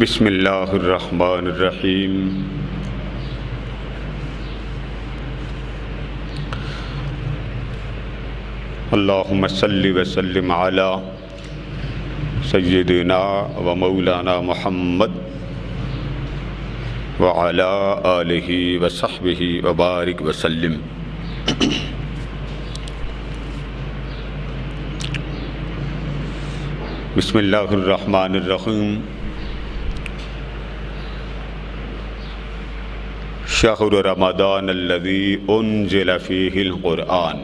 بسم اللہ الرحمن الرحیم۔ اللہم صلی وسلم علی سیدنا و مولانا محمد وعلی آلہ وصحبہ وبارک وسلم۔ بسم اللہ الرحمن الرحیم۔ شہر رمضان الذی انزل فیہ القرآن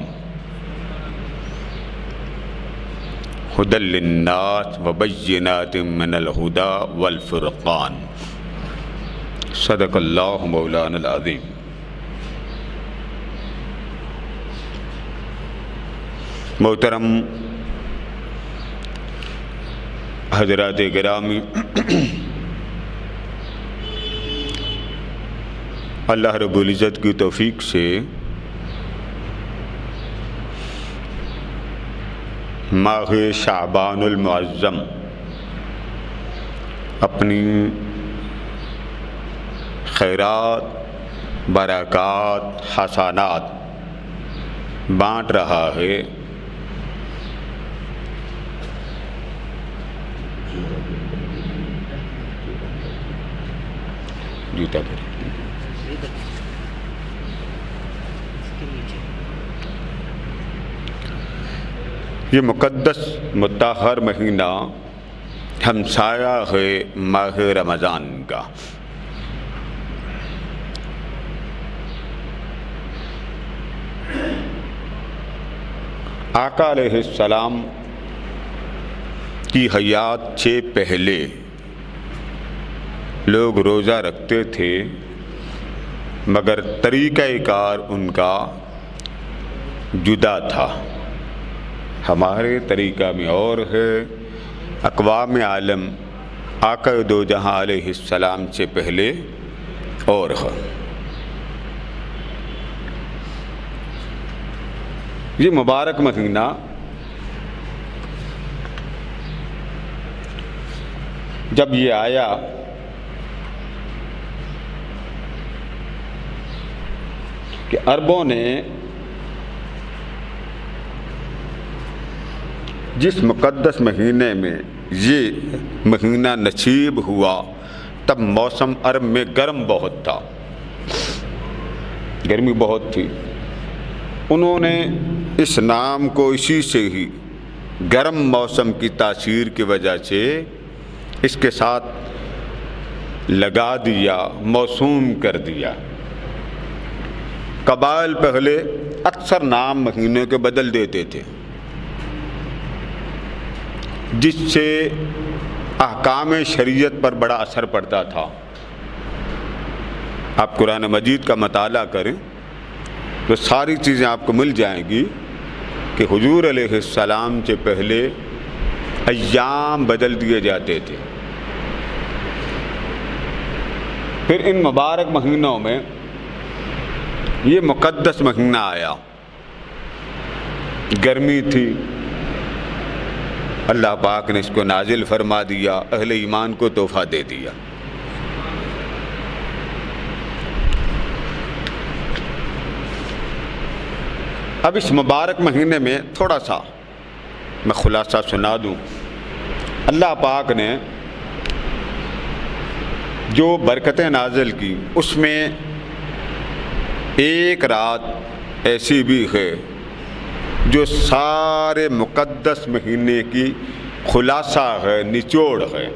ہدی للناس وبینات من الہدی والفرقان۔ صدق اللہ مولانا العظیم۔ محترم حضرات گرامی، اللہ رب العزت کی توفیق سے ماہ شعبان المعظم اپنی خیرات، برکات، حسنات بانٹ رہا ہے۔ جوتا کریں۔ یہ مقدس مطہر مہینہ ہمسایہ ہے ماہ رمضان کا۔ آقا علیہ السلام کی حیات سے پہلے لوگ روزہ رکھتے تھے، مگر طریقہ کار ان کا جدا تھا۔ ہمارے طریقہ میں اور ہے، اقوام عالم آقا دو جہاں علیہ السلام سے پہلے اور ہے۔ یہ مبارک مہینہ جب یہ آیا کہ عربوں نے جس مقدس مہینے میں یہ مہینہ نصیب ہوا تب موسم عرب میں گرم بہت تھا، گرمی بہت تھی۔ انہوں نے اس نام کو اسی سے ہی گرم موسم کی تاثیر کی وجہ سے اس کے ساتھ لگا دیا، موسوم کر دیا۔ قبائل پہلے اکثر نام مہینے کے بدل دیتے تھے، جس سے احکام شریعت پر بڑا اثر پڑتا تھا۔ آپ قرآن مجید کا مطالعہ کریں تو ساری چیزیں آپ کو مل جائیں گی کہ حضور علیہ السلام سے پہلے ایام بدل دیے جاتے تھے۔ پھر ان مبارک مہینوں میں یہ مقدس مہینہ آیا، گرمی تھی، اللہ پاک نے اس کو نازل فرما دیا، اہل ایمان کو تحفہ دے دیا۔ اب اس مبارک مہینے میں تھوڑا سا میں خلاصہ سنا دوں۔ اللہ پاک نے جو برکتیں نازل کی اس میں ایک رات ایسی بھی ہے جو سارے مقدس مہینے کی خلاصہ ہے، نچوڑ ہے،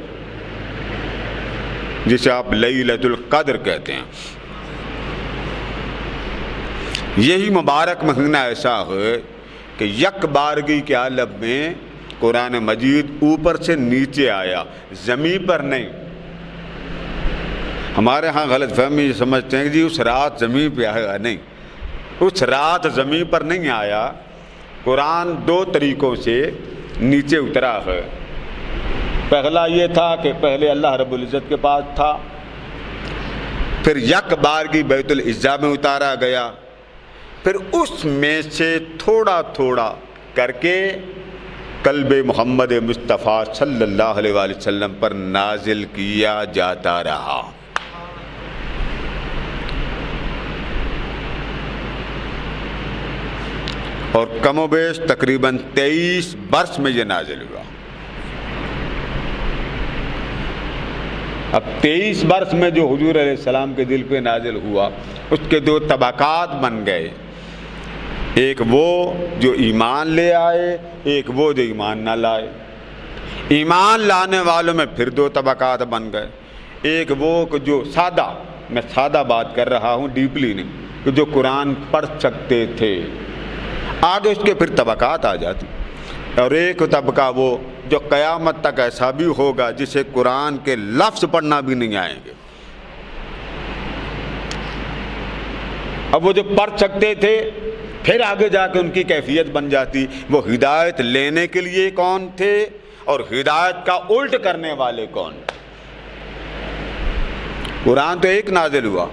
جسے آپ لیلۃ القدر کہتے ہیں۔ یہی مبارک مہینہ ایسا ہے کہ یک بارگی کے عالم میں قرآن مجید اوپر سے نیچے آیا، زمین پر نہیں۔ ہمارے ہاں غلط فہمی سمجھتے ہیں کہ جی اس رات زمین پہ آئے گا، نہیں، اس رات زمین پر نہیں آیا۔ قرآن دو طریقوں سے نیچے اترا ہے۔ پہلا یہ تھا کہ پہلے اللہ رب العزت کے پاس تھا، پھر یک بارگی بیت العزا میں اتارا گیا، پھر اس میں سے تھوڑا تھوڑا کر کے قلب محمد مصطفیٰ صلی اللہ علیہ وآلہ وسلم پر نازل کیا جاتا رہا۔ اور کم و بیش تقریباً 23 برس میں یہ نازل ہوا۔ اب 23 برس میں جو حضور علیہ السلام کے دل پہ نازل ہوا، اس کے دو طبقات بن گئے، ایک وہ جو ایمان لے آئے، ایک وہ جو ایمان نہ لائے۔ ایمان لانے والوں میں پھر دو طبقات بن گئے، ایک وہ کہ جو سادہ، میں سادہ بات کر رہا ہوں، ڈیپلی نہیں، کہ جو قرآن پڑھ سکتے تھے، آگے اس کے پھر طبقات آ جاتی، اور ایک طبقہ وہ جو قیامت تک ایسا بھی ہوگا جسے قرآن کے لفظ پڑھنا بھی نہیں آئیں گے۔ اب وہ جو پڑھ سکتے تھے پھر آگے جا کے ان کی کیفیت بن جاتی، وہ ہدایت لینے کے لیے کون تھے اور ہدایت کا الٹ کرنے والے کون۔ قرآن تو ایک نازل ہوا۔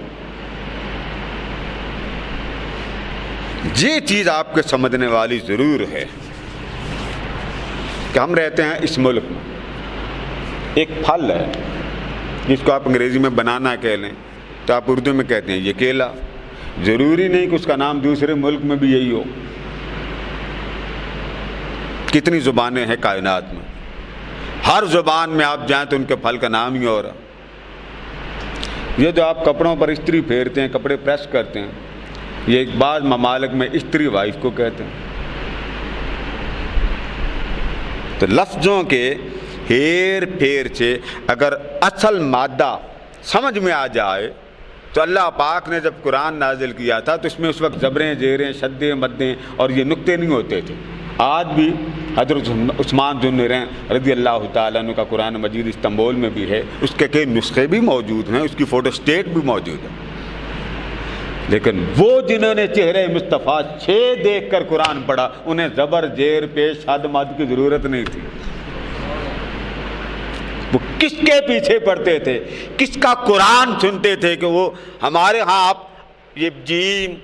یہ چیز آپ کے سمجھنے والی ضرور ہے کہ ہم رہتے ہیں اس ملک میں، ایک پھل ہے جس کو آپ انگریزی میں بنانا کہہ لیں تو آپ اردو میں کہتے ہیں یہ کیلا، ضروری نہیں کہ اس کا نام دوسرے ملک میں بھی یہی ہو۔ کتنی زبانیں ہیں کائنات میں، ہر زبان میں آپ جائیں تو ان کے پھل کا نام ہی ہو رہا۔ یہ جو آپ کپڑوں پر استری پھیرتے ہیں، کپڑے پریس کرتے ہیں، یہ ایک بعض ممالک میں استری وائف کو کہتے ہیں۔ تو لفظوں کے ہیر پھیر سے اگر اصل مادہ سمجھ میں آ جائے تو اللہ پاک نے جب قرآن نازل کیا تھا تو اس میں اس وقت زبریں، زیریں، شدیں، مدیں اور یہ نقطے نہیں ہوتے تھے۔ آج بھی حضرت عثمان ذو النورین رضی اللہ تعالیٰ عنہ کا قرآن مجید استنبول میں بھی ہے، اس کے کئی نسخے بھی موجود ہیں، اس کی فوٹو اسٹیٹ بھی موجود ہے، لیکن وہ جنہوں نے چہرے مصطفیٰ 6 دیکھ کر قرآن پڑھا، انہیں زبر، زیر، پیش، شد، مد کی ضرورت نہیں تھی۔ وہ کس کے پیچھے پڑھتے تھے، کس کا قرآن سنتے تھے کہ وہ ہمارے ہاں آپ یہ جیم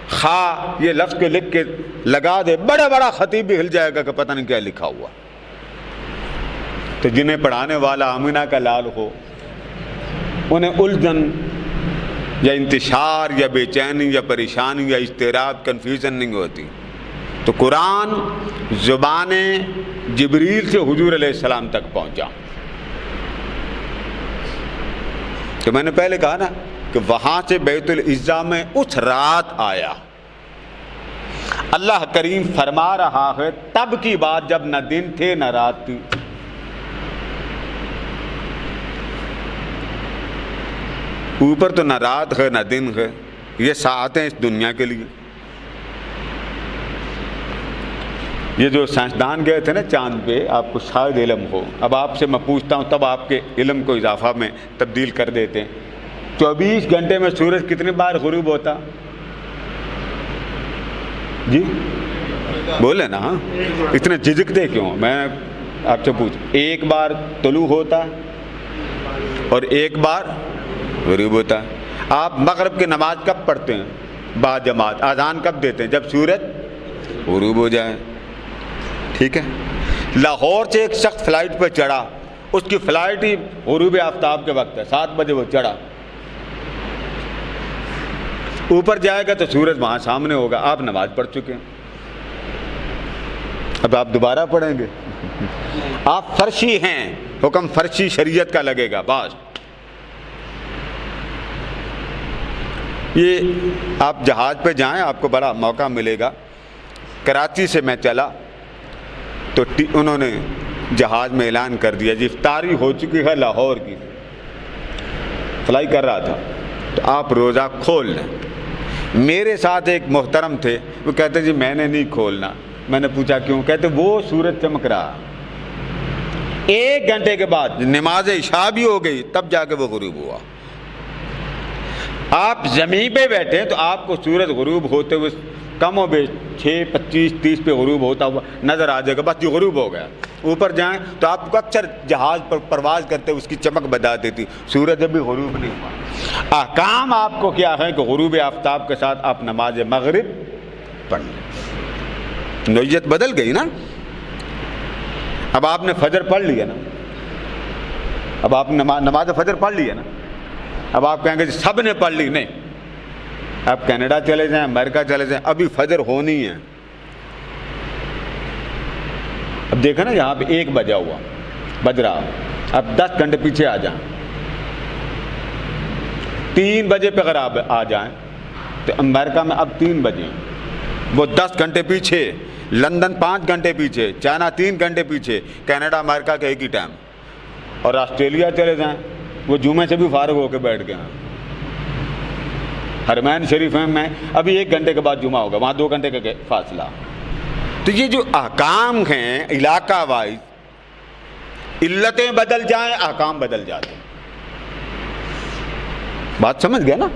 خا یہ لفظ کے لکھ کے لگا دے، بڑا بڑا خطیب بھی ہل جائے گا کہ پتہ نہیں کیا لکھا ہوا۔ تو جنہیں پڑھانے والا آمینہ کا لال ہو، انہیں الجھن یا انتشار یا بے چینی یا پریشانی یا اضطراب، کنفیوژن نہیں ہوتی۔ تو قرآن زبان جبریل سے حضور علیہ السلام تک پہنچا۔ تو میں نے پہلے کہا نا کہ وہاں سے بیت العزا میں اس رات آیا۔ اللہ کریم فرما رہا ہے تب کی بات جب نہ دن تھے نہ رات تھی۔ اوپر تو نہ رات ہے نہ دن ہے، یہ ساعتیں اس دنیا کے لیے۔ یہ جو سائنسدان گئے تھے نا چاند پہ، آپ کو شاید علم ہو، اب آپ سے میں پوچھتا ہوں تب آپ کے علم کو اضافہ میں تبدیل کر دیتے ہیں۔ 24 گھنٹے میں سورج کتنی بار غروب ہوتا؟ جی بولے نا، ہاں اتنے جھجکتے کیوں؟ میں آپ سے پوچھ، ایک بار طلوع ہوتا اور ایک بار غروب ہوتا ہے۔ آپ مغرب کی نماز کب پڑھتے ہیں؟ با جماعت۔ اذان کب دیتے ہیں؟ جب سورج غروب ہو جائے، ٹھیک ہے۔ لاہور سے ایک شخص فلائٹ پہ چڑھا، اس کی فلائٹ ہی غروب آفتاب کے وقت ہے، 7 بجے وہ چڑھا، اوپر جائے گا تو سورج وہاں سامنے ہوگا، آپ نماز پڑھ چکے ہیں، اب آپ دوبارہ پڑھیں گے؟ آپ فرشی ہیں، حکم فرشی شریعت کا لگے گا بس۔ یہ آپ جہاز پہ جائیں، آپ کو بڑا موقع ملے گا۔ کراچی سے میں چلا تو انہوں نے جہاز میں اعلان کر دیا جی افطاری ہو چکی ہے لاہور کی، فلائی کر رہا تھا تو آپ روزہ کھول لیں۔ میرے ساتھ ایک محترم تھے، وہ کہتے جی میں نے نہیں کھولنا۔ میں نے پوچھا کیوں؟ کہتے وہ سورج چمک رہا۔ 1 گھنٹے کے بعد نماز عشاء بھی ہو گئی، تب جا کے وہ غروب ہوا۔ آپ زمین پہ بیٹھے ہیں تو آپ کو سورج غروب ہوتے ہوئے کم و بیش 6، 25، 30 پہ غروب ہوتا ہوا نظر آ جائے گا، بس یہ غروب ہو گیا۔ اوپر جائیں تو آپ کو اکثر جہاز پر پرواز کرتے اس کی چمک بتا دیتی، سورج ابھی غروب نہیں ہوا۔ احکام آپ کو کیا ہے کہ غروب آفتاب کے ساتھ آپ نماز مغرب پڑھ لیں۔ نوعیت بدل گئی نا۔ اب آپ نے فجر پڑھ لیا نا، اب آپ نے نماز فجر پڑھ لی ہے نا، اب آپ کہیں گے سب نے پڑھ لی، نہیں، آپ کینیڈا چلے جائیں، امریکہ چلے جائیں، ابھی فجر ہونی ہے۔ اب دیکھا نا یہاں پہ 1 بجا ہوا، بج رہا، اب 10 گھنٹے پیچھے آ جائیں، 3 بجے پہ اگر آپ آ جائیں تو امریکہ میں اب 3 بجے، وہ 10 گھنٹے پیچھے، لندن 5 گھنٹے پیچھے، چائنا 3 گھنٹے پیچھے، کینیڈا امریکہ کے ایک ہی ٹائم۔ اور آسٹریلیا چلے جائیں، وہ جمعے سے بھی فارغ ہو کے بیٹھ گئے ہیں، حرمین شریف میں ابھی 1 گھنٹے کے بعد جمعہ ہوگا، وہاں 2 گھنٹے کا فاصلہ۔ تو یہ جو احکام ہیں علاقہ وائز، علتیں بدل جائیں احکام بدل جاتے ہیں، بات سمجھ گئے نا؟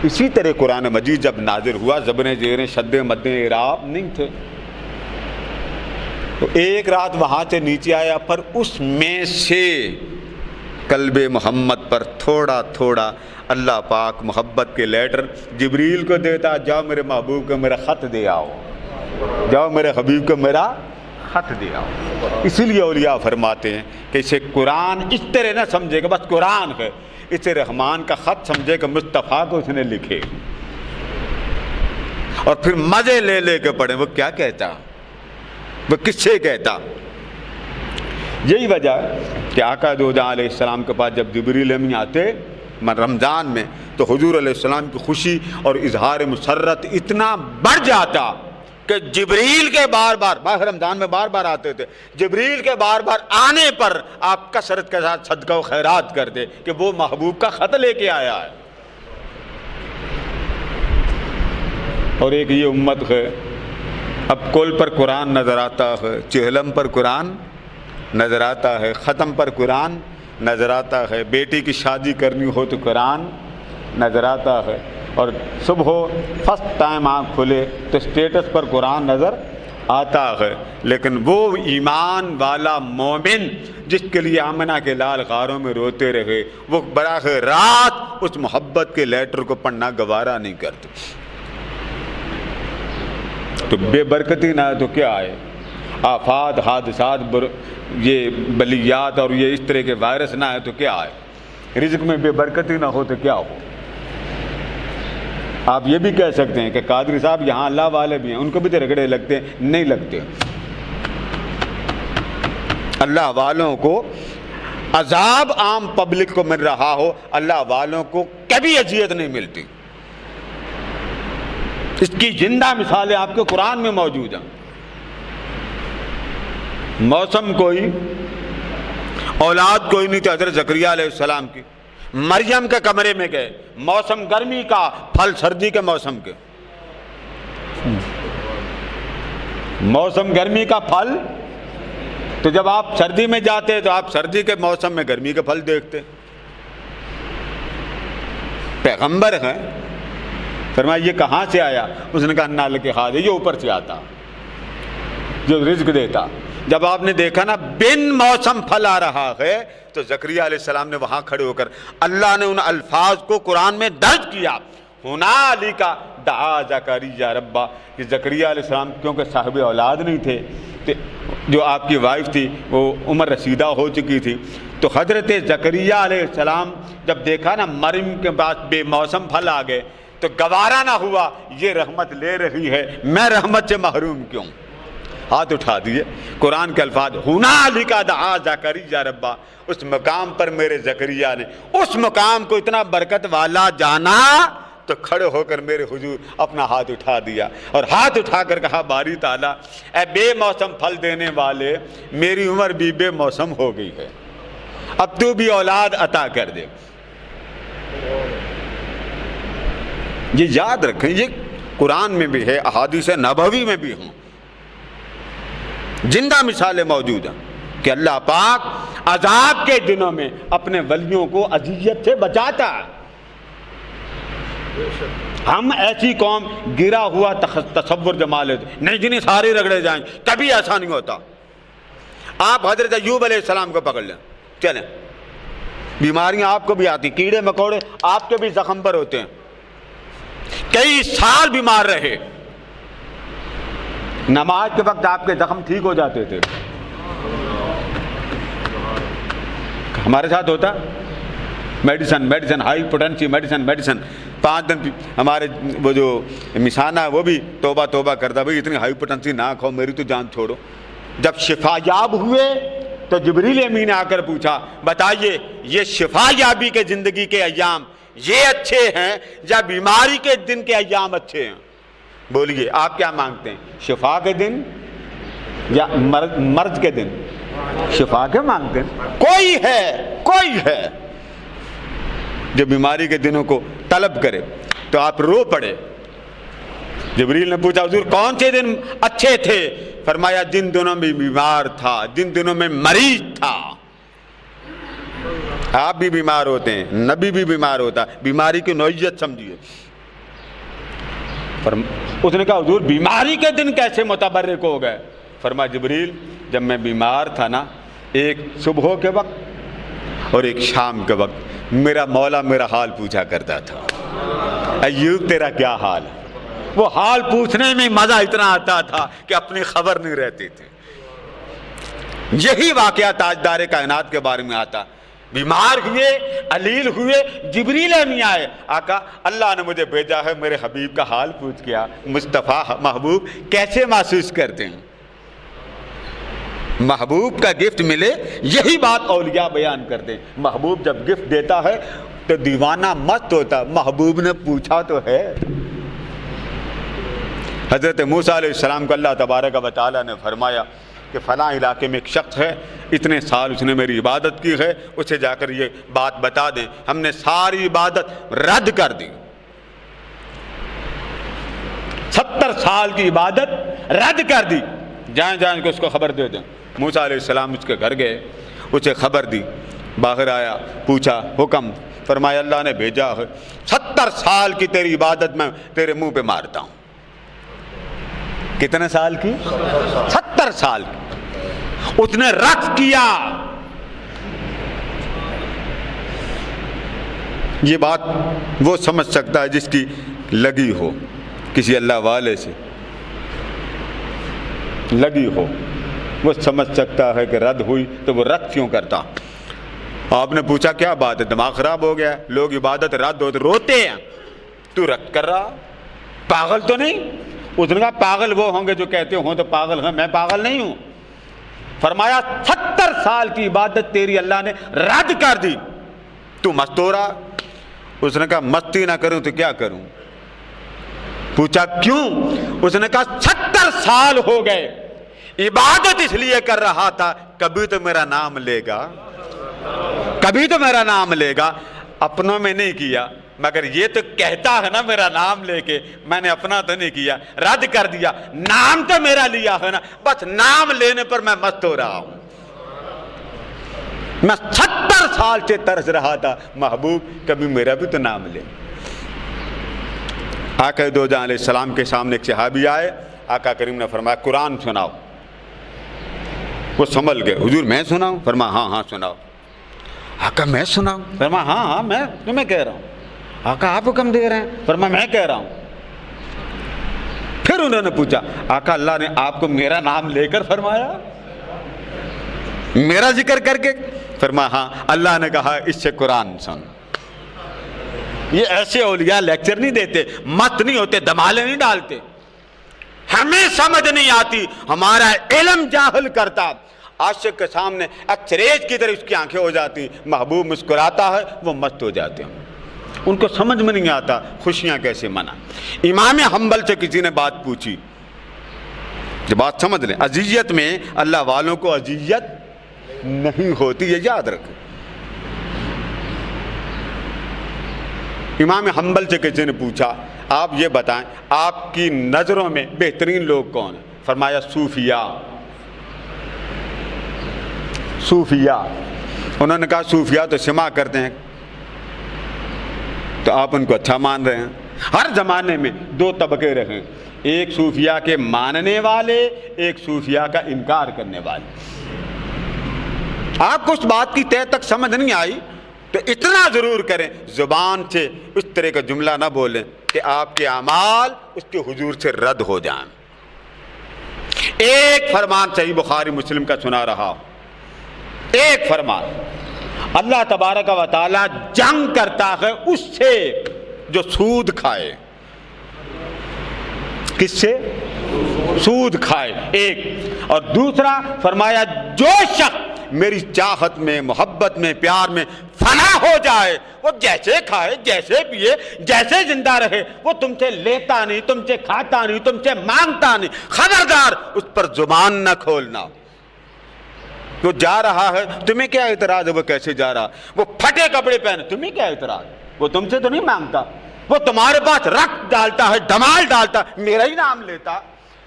اسی طرح قرآن مجید جب نازل ہوا، زبریں زیریں شدیں مدیں اعراب نہیں تھے، تو ایک رات وہاں سے نیچے آیا، پر اس میں سے قلب محمد پر تھوڑا تھوڑا اللہ پاک محبت کے لیٹر جبریل کو دیتا، جاؤ میرے محبوب کو میرا خط دے آؤ، جاؤ میرے حبیب کو میرا خط دے آؤ۔ اسی لیے اولیاء فرماتے ہیں کہ اسے قرآن اس طرح نہ سمجھے کہ بس قرآن ہے، اسے رحمان کا خط سمجھے کہ مصطفیٰ کو اس نے لکھے، اور پھر مزے لے لے کے پڑھیں وہ کیا کہتا، وہ کس سے کہتا۔ یہی وجہ کہ آقا دو جہاں علیہ السلام کے پاس جب جبریل امین آتے رمضان میں، تو حضور علیہ السلام کی خوشی اور اظہار مسرت اتنا بڑھ جاتا کہ جبریل کے بار بار رمضان میں بار بار آتے تھے، جبریل کے بار بار آنے پر آپ کثرت کے ساتھ صدقہ و خیرات کرتے کہ وہ محبوب کا خط لے کے آیا ہے۔ اور ایک یہ امت ہے، اب کل پر قرآن نظر آتا ہے، چہلم پر قرآن نظر آتا ہے، ختم پر قرآن نظر آتا ہے، بیٹی کی شادی کرنی ہو تو قرآن نظر آتا ہے، اور صبح ہو فرسٹ ٹائم آنکھ کھلے تو اسٹیٹس پر قرآن نظر آتا ہے۔ لیکن وہ ایمان والا مومن جس کے لیے آمنہ کے لال غاروں میں روتے رہے، وہ براہ رات اس محبت کے لیٹر کو پڑھنا گوارا نہیں کرتے۔ تو بے برکتی نہ تو کیا آئے، آفات حادثات یہ بلیات اور یہ اس طرح کے وائرس نہ ہے تو کیا آئے، رزق میں بے برکتی نہ ہو تو کیا ہو۔ آپ یہ بھی کہہ سکتے ہیں کہ قادری صاحب یہاں اللہ والے بھی ہیں، ان کو بھی تو رگڑے لگتے ہیں، نہیں لگتے۔ اللہ والوں کو عذاب عام پبلک کو مل رہا ہو، اللہ والوں کو کبھی اذیت نہیں ملتی۔ اس کی زندہ مثالیں آپ کے قرآن میں موجود ہیں۔ موسم کوئی، اولاد کوئی نہیں تھی حضرت زکریہ علیہ السلام کی، مریم کے کمرے میں گئے، موسم گرمی کا، پھل سردی کے موسم کے، موسم گرمی کا پھل، تو جب آپ سردی میں جاتے تو آپ سردی کے موسم میں گرمی کے پھل دیکھتے۔ پیغمبر ہیں، فرمایا یہ کہاں سے آیا؟ اس نے کہا نال کے ہاتھ، یہ اوپر سے آتا جو رزق دیتا۔ جب آپ نے دیکھا نا بن موسم پھل آ رہا ہے، تو زکریا علیہ السلام نے وہاں کھڑے ہو کر اللہ نے ان الفاظ کو قرآن میں درج کیا، ہنالک دعا زکریا ربا، کہ زکریا علیہ السلام کیونکہ صاحب اولاد نہیں تھے، جو آپ کی وائف تھی وہ عمر رسیدہ ہو چکی تھی، تو حضرت زکریا علیہ السلام جب دیکھا نا مریم کے پاس بے موسم پھل آ گئے، تو گوارا نہ ہوا، یہ رحمت لے رہی ہے، میں رحمت سے محروم کیوں؟ ہاتھ اٹھا دیے، قرآن کے الفاظ ہنالک دعا زکریا ربا، اس مقام پر میرے زکریا نے اس مقام کو اتنا برکت والا جانا تو کھڑے ہو کر میرے حضور اپنا ہاتھ اٹھا دیا، اور ہاتھ اٹھا کر کہا باری تعالیٰ اے بے موسم پھل دینے والے، میری عمر بھی بے موسم ہو گئی ہے، اب تو بھی اولاد عطا کر دے۔ یہ یاد رکھیں، یہ قرآن میں بھی ہے، احادیث نبوی میں بھی ہوں، زندہ مثالیں موجود ہیں کہ اللہ پاک عذاب کے دنوں میں اپنے ولیوں کو اذیت سے بچاتا ہے۔ ہم ایسی قوم گرا ہوا تصور جما لیتے نہیں جنہیں سارے رگڑے جائیں، کبھی ایسا نہیں ہوتا۔ آپ حضرت ایوب علیہ السلام کو پکڑ لیں، چلیں، بیماریاں آپ کو بھی آتی، کیڑے مکوڑے آپ کے بھی زخم پر ہوتے ہیں، کئی سال بیمار رہے، نماز کے وقت آپ کے زخم ٹھیک ہو جاتے تھے، ہمارے ساتھ ہوتا میڈیسن ہائی پوٹینسی میڈیسن 5 دن ہمارے وہ جو مسانہ ہے وہ بھی توبہ کرتا، بھائی اتنی ہائی پوٹینسی نہ کھاؤ، میری تو جان چھوڑو۔ جب شفا یاب ہوئے تو جبریل امین نے آ کر پوچھا بتائیے یہ شفا یابی کے زندگی کے ایام یہ اچھے ہیں یا بیماری کے دن کے ایام اچھے ہیں؟ بولیے آپ کیا مانگتے ہیں، شفا کے دن یا مرض کے دن؟ شفا کے مانگتے ہیں۔ کوئی ہے جو بیماری کے دنوں کو طلب کرے تو آپ رو پڑے۔ جبریل نے پوچھا حضور کون سے دن اچھے تھے؟ فرمایا جن دنوں میں بیمار تھا، جن دنوں میں مریض تھا۔ آپ بھی بیمار ہوتے ہیں، نبی بھی بیمار ہوتا، بیماری کی نوعیت سمجھیے۔ اس نے کہا حضور بیماری کے دن کیسے متبرک ہو گئے؟ فرمایا جبریل جب میں بیمار تھا نا، ایک صبح کے وقت اور ایک شام کے وقت میرا مولا میرا حال پوچھا کرتا تھا، ایوب تیرا کیا حال ہے؟ وہ حال پوچھنے میں مزہ اتنا آتا تھا کہ اپنی خبر نہیں رہتی تھی۔ یہی واقعہ تاجدار کائنات کے بارے میں آتا، بیمار ہوئے، علیل ہوئے، جبریل امین آئے، آقا اللہ نے مجھے بھیجا ہے میرے حبیب کا حال پوچھ کیا، مصطفیٰ محبوب کیسے محسوس کرتے ہیں؟ محبوب کا گفٹ ملے یہی بات اولیاء بیان کرتے ہیں۔ محبوب جب گفٹ دیتا ہے تو دیوانہ مست ہوتا، محبوب نے پوچھا تو ہے۔ حضرت موسیٰ علیہ السلام کو اللہ تبارک و تعالیٰ نے فرمایا کہ فلاں علاقے میں ایک شخص ہے، اتنے سال اس نے میری عبادت کی ہے، اسے جا کر یہ بات بتا دیں۔ ہم نے ساری عبادت رد کر دی، 70 سال کی عبادت رد کر دی، جائیں کہ اس کو خبر دے دیں۔ موسیٰ علیہ السلام اس کے گھر گئے، اسے خبر دی، باہر آیا، پوچھا حکم؟ فرمایا اللہ نے بھیجا ہے 70 سال کی تیری عبادت میں تیرے منہ پہ مارتا ہوں۔ کتنے سال کی؟ 70 سال کی۔ اس نے رقص کیا۔ یہ بات وہ سمجھ سکتا ہے جس کی لگی ہو، کسی اللہ والے سے لگی ہو، وہ سمجھ سکتا ہے کہ رد ہوئی تو وہ رد کیوں کرتا۔ آپ نے پوچھا کیا بات ہے؟ دماغ خراب ہو گیا، لوگ عبادت رد ہوتے روتے ہیں، تو رد کر رہا، پاگل تو نہیں؟ اس نے کہا پاگل وہ ہوں گے جو کہتے ہوں تو پاگل ہیں، میں پاگل نہیں ہوں۔ فرمایا 70 سال کی عبادت تیری اللہ نے رد کر دی، تو مست ہو رہا؟ اس نے کہا مستی نہ کروں تو کیا کروں؟ پوچھا کیوں؟ اس نے کہا 70 سال ہو گئے، عبادت اس لیے کر رہا تھا کبھی تو میرا نام لے گا، کبھی تو میرا نام لے گا۔ اپنوں میں نہیں کیا، مگر یہ تو کہتا ہے نا میرا نام لے کے، میں نے اپنا تو نہیں کیا، رد کر دیا، نام تو میرا لیا ہے نا، بس نام لینے پر میں مست ہو رہا ہوں۔ میں 70 سال سے ترس رہا تھا محبوب کبھی میرا بھی تو نام لے۔ آقا دو جہاں علیہ السلام کے سامنے ایک صحابی آئے، آقا کریم نے فرمایا قرآن سناؤ۔ وہ سنبھل گئے، حضور میں سناؤں؟ فرمایا ہاں سناؤ۔ آقا میں سناؤں؟ فرمایا ہاں میں تمہیں کہہ رہا ہوں۔ آقا آپ حکم دے رہے ہیں؟ فرمایا میں کہہ رہا ہوں۔ پھر انہوں نے پوچھا آقا اللہ نے آپ کو میرا نام لے کر فرمایا، میرا ذکر کر کے؟ فرمایا ہاں، اللہ نے کہا اس سے قرآن سن۔ یہ ایسے اولیاء لیکچر نہیں دیتے، مت نہیں ہوتے، دمالے نہیں ڈالتے۔ ہمیں سمجھ نہیں آتی، ہمارا علم جاہل کرتا، عاشق کے سامنے اکثریت کی طرح اس کی آنکھیں ہو جاتی، محبوب مسکراتا ہے وہ مست ہو جاتے ہیں، ان کو سمجھ میں نہیں آتا خوشیاں کیسے منائیں۔ امام حنبل سے کسی نے bات پوچھی، یہ بات سمجھ لیں، اذیت میں اللہ والوں کو اذیت نہیں ہوتی، یہ یاد رکھیں۔ امام حنبل سے کسی نے پوچھا آپ یہ بتائیں آپ کی نظروں میں بہترین لوگ کون ہیں؟ فرمایا صوفیاء۔ صوفیاء، انہوں نے کہا صوفیاء تو سماع کرتے ہیں، تو آپ ان کو اچھا مان رہے ہیں۔ ہر زمانے میں دو طبقے رہے، ایک صوفیاء کے ماننے والے، ایک صوفیاء کا انکار کرنے والے۔ آپ کو اس بات کی تہ تک سمجھ نہیں آئی تو اتنا ضرور کریں زبان سے اس طرح کا جملہ نہ بولیں کہ آپ کے اعمال اس کے حضور سے رد ہو جائیں۔ ایک فرمان صحیح بخاری مسلم کا سنا رہا ہوں، ایک فرمان، اللہ تبارک و تعالی جنگ کرتا ہے اس سے جو سود کھائے. کس سے؟ سود کھائے ایک. اور دوسرا فرمایا جو شخص میری چاہت میں، محبت میں، پیار میں فنا ہو جائے، وہ جیسے کھائے، جیسے پیے، جیسے زندہ رہے، وہ تم سے لیتا نہیں، تم سے کھاتا نہیں، تم سے مانگتا نہیں. خبردار اس پر زبان نہ کھولنا. وہ جا رہا ہے، تمہیں کیا اعتراض ہے وہ کیسے جا رہا؟ وہ پھٹے کپڑے پہنے، تمہیں کیا اعتراض؟ وہ تم سے تو نہیں مانگتا، وہ تمہارے پاس رقص ڈالتا ہے، ڈمال ڈالتا، میرا ہی نام لیتا.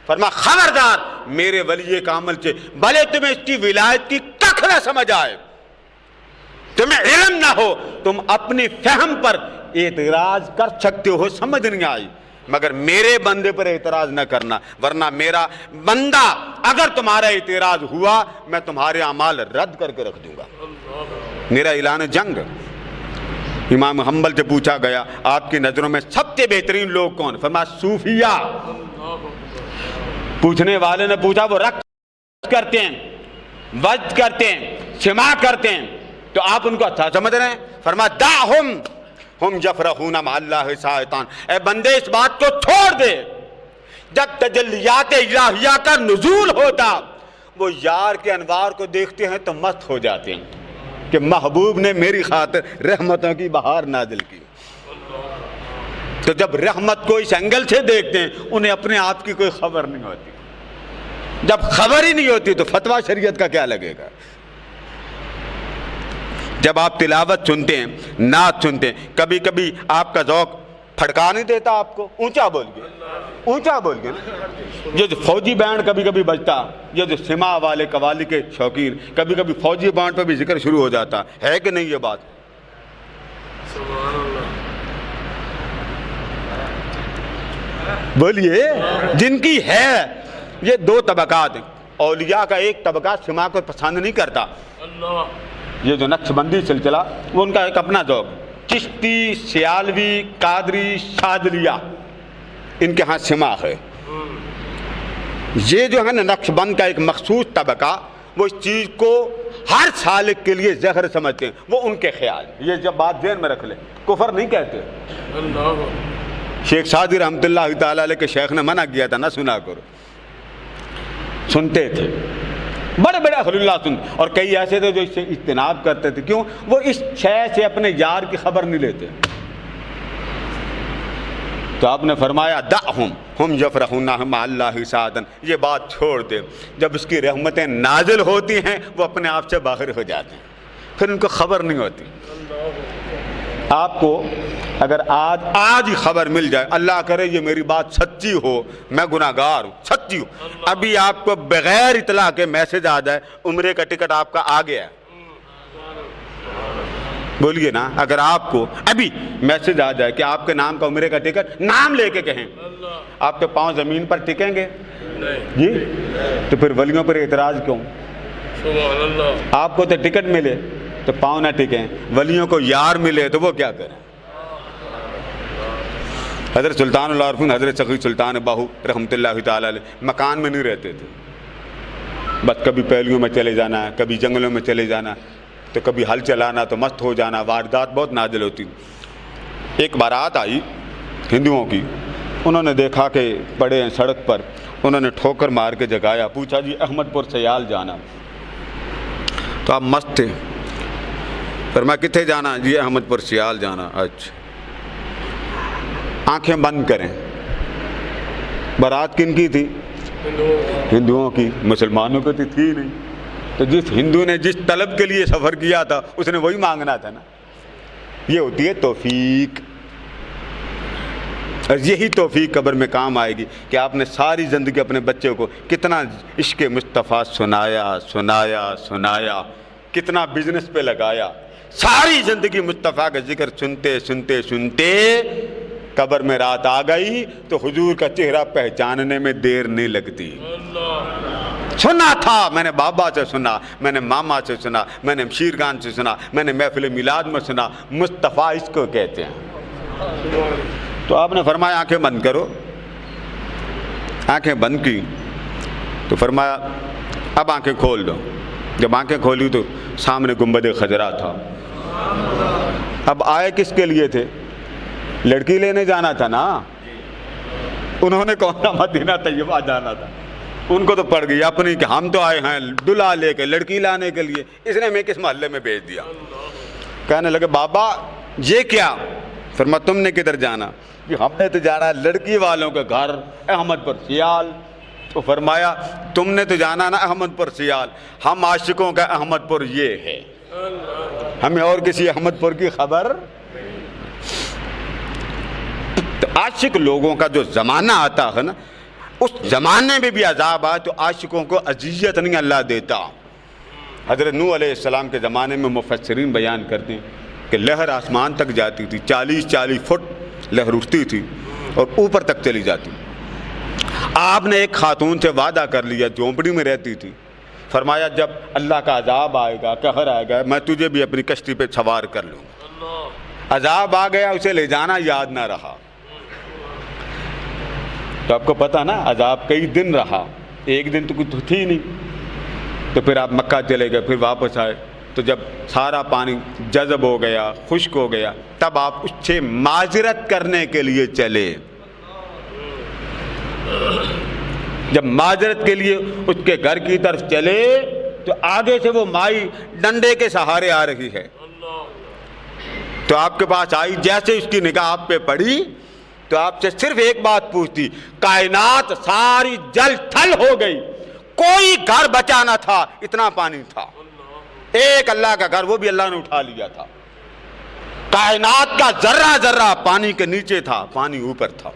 فرما خبردار میرے ولی کامل سے، بھلے تمہیں اس کی ولایت کی ککھ نہ سمجھ آئے، تمہیں علم نہ ہو، تم اپنی فہم پر اعتراض کر سکتے ہو، سمجھ نہیں آئی، مگر میرے بندے پر اعتراض نہ کرنا، ورنہ میرا بندہ اگر تمہارا اعتراض ہوا میں تمہارے اعمال رد کر کے رکھ دوں گا. میرا اعلان جنگ. امام حنبل سے پوچھا گیا آپ کی نظروں میں سب سے بہترین لوگ کون؟ فرمایا صوفیہ. پوچھنے والے نے پوچھا وہ رقص کرتے ہیں، وجد کرتے ہیں، سماع کرتے ہیں، تو آپ ان کو اچھا سمجھ رہے ہیں؟ فرمایا دعہم ہم یفرحون مع اللہ ساعتان. اے بندے اس بات کو چھوڑ دے، جب تجلیات الہیہ کا نزول ہوتا وہ یار کے انوار کو دیکھتے ہیں تو مست ہو جاتے ہیں کہ محبوب نے میری خاطر رحمتوں کی بہار نازل کی. تو جب رحمت کو اس اینگل سے دیکھتے ہیں انہیں اپنے آپ کی کوئی خبر نہیں ہوتی. جب خبر ہی نہیں ہوتی تو فتویٰ شریعت کا کیا لگے گا؟ جب آپ تلاوت سنتے ہیں، نعت سنتے ہیں، کبھی کبھی آپ کا ذوق پھڑکا نہیں دیتا آپ کو؟ اونچا بول گئے، اونچا بول گئے. یہ جو فوجی بینڈ کبھی کبھی بجتا، یہ جو سماع والے قوالی کے شوقین، کبھی کبھی فوجی بینڈ پہ بھی ذکر شروع ہو جاتا ہے کہ نہیں؟ یہ بات بولیے. جن کی ہے یہ دو طبقات ہیں. اولیاء کا ایک طبقہ سماع کو پسند نہیں کرتا. یہ جو نقش بندی سلسلہ وہ ان کا ایک اپنا ذوق. چشتی، سیالوی، قادری، شاذلیہ ان کے ہاں سماع ہے. یہ جو ہے نا نقش بند کا ایک مخصوص طبقہ، وہ اس چیز کو ہر سالک کے لیے زہر سمجھتے ہیں. وہ ان کے خیال، یہ جب بات ذہن میں رکھ لیں، کفر نہیں کہتے. شیخ سعدی رحمۃ اللہ تعالیٰ علیہ کے شیخ نے منع کیا تھا نہ سنا کرو، سنتے تھے بڑے بڑے خلیل اللہ سنتے، اور کئی ایسے تھے جو اس سے اجتناب کرتے تھے. کیوں؟ وہ اس شے سے اپنے یار کی خبر نہیں لیتے. تو آپ نے فرمایا دعہم ہم یفرحون مع اللہ ساعتاً. یہ بات چھوڑ دے. جب اس کی رحمتیں نازل ہوتی ہیں وہ اپنے آپ سے باہر ہو جاتے ہیں، پھر ان کو خبر نہیں ہوتی. آپ کو اگر آج ہی خبر مل جائے، اللہ کرے یہ میری بات سچی ہو، میں گناہگار ہوں، سچی ہوں، ابھی آپ کو بغیر اطلاع کے میسج آ جائے عمرے کا ٹکٹ آپ کا آ گیا ہے، بولیے نا. اگر آپ کو ابھی میسج آ جائے کہ آپ کے نام کا عمرے کا ٹکٹ، نام لے کے کہیں، آپ کے پاؤں زمین پر ٹکیں گے؟ جی. تو پھر ولیوں پر اعتراض کیوں؟ آپ کو تو ٹکٹ ملے تو پاؤں نہ ٹکیں، ولیوں کو یار ملے تو وہ کیا کریں؟ حضرت سلطان العارفین حضرت سخی سلطان باہو رحمۃ اللہ تعالیٰ علیہ مکان میں نہیں رہتے تھے، بس کبھی پہلیوں میں چلے جانا، کبھی جنگلوں میں چلے جانا، تو کبھی ہل چلانا تو مست ہو جانا. واردات بہت نازل ہوتی. ایک بارات آئی ہندوؤں کی، انہوں نے دیکھا کہ پڑے ہیں سڑک پر، انہوں نے ٹھوکر مار کے جگایا. پوچھا جی احمد پور سیال جانا؟ تو آپ مست تھے. فرمایا کتنے جانا؟ جی احمد پور سیال جانا. اچھا. آنکھیں بند کریں. بارات کن کی تھی؟ ہندوؤں کی. مسلمانوں کو تو تھی نہیں. تو جس ہندو نے جس طلب کے لیے سفر کیا تھا اس نے وہی مانگنا تھا نا. یہ ہوتی ہے توفیق. اور یہی توفیق قبر میں کام آئے گی کہ آپ نے ساری زندگی اپنے بچے کو کتنا عشق مصطفیٰ سنایا سنایا سنایا، کتنا بزنس پہ لگایا. ساری زندگی مصطفیٰ کا ذکر سنتے سنتے سنتے قبر میں رات آ گئی تو حضور کا چہرہ پہچاننے میں دیر نہیں لگتی. سنا تھا، میں نے بابا سے سنا، میں نے ماما سے سنا، میں نے شیر خان سے سنا، میں نے محفل میلاد میں سنا. مصطفیٰ اس کو کہتے ہیں. تو آپ نے فرمایا آنکھیں بند کرو. آنکھیں بند کی تو فرمایا اب آنکھیں کھول دو. جب آنکھیں کھولی تو سامنے گنبد خضرا تھا۔ اب آئے کس کے لیے تھے؟ لڑکی لینے جانا تھا نا، انہوں نے کون سا مدینہ طیبہ جانا تھا؟ ان کو تو پڑ گئی اپنی کہ ہم تو آئے ہیں دلہا لے کے لڑکی لانے کے لیے، اس نے ہمیں کس محلے میں بھیج دیا۔ کہنے لگے بابا یہ کیا؟ فرمایا تم نے کدھر جانا؟ کہ ہم نے تو جانا ہے لڑکی والوں کے گھر احمد پر سیال۔ تو فرمایا تم نے تو جانا نا احمد پر سیال، ہم عاشقوں کا احمد پر یہ ہے، ہمیں اور کسی احمد پر کی خبر۔ عاشق لوگوں کا جو زمانہ آتا ہے نا، اس زمانے میں بھی عذاب آئے تو عاشقوں کو اذیت نہیں اللہ دیتا۔ حضرت نوح علیہ السلام کے زمانے میں مفسرین بیان کرتے ہیں کہ لہر آسمان تک جاتی تھی، 40 فٹ لہر اٹھتی تھی اور اوپر تک چلی جاتی۔ آپ نے ایک خاتون سے وعدہ کر لیا، جھونپڑی میں رہتی تھی، فرمایا جب اللہ کا عذاب آئے گا، قہر آئے گا، میں تجھے بھی اپنی کشتی پہ سوار کر لوں گا۔ عذاب آ گیا، اسے لے جانا یاد نہ رہا۔ تو آپ کو پتا نا عذاب کئی دن رہا، ایک دن تو کچھ تھی نہیں۔ تو پھر آپ مکہ چلے گئے، پھر واپس آئے تو جب سارا پانی جذب ہو گیا، خشک ہو گیا، تب آپ اس سے معذرت کرنے کے لیے چلے۔ جب معذرت کے لیے اس کے گھر کی طرف چلے تو آگے سے وہ مائی ڈنڈے کے سہارے آ رہی ہے، تو آپ کے پاس آئی، جیسے اس کی نگاہ آپ پہ پڑی تو آپ سے صرف ایک بات پوچھتی، کائنات ساری جل تھل ہو گئی، کوئی گھر بچا نہ تھا، اتنا پانی تھا، ایک اللہ کا گھر وہ بھی اللہ نے اٹھا لیا تھا۔ کائنات کا ذرہ ذرہ پانی کے نیچے تھا، پانی اوپر تھا،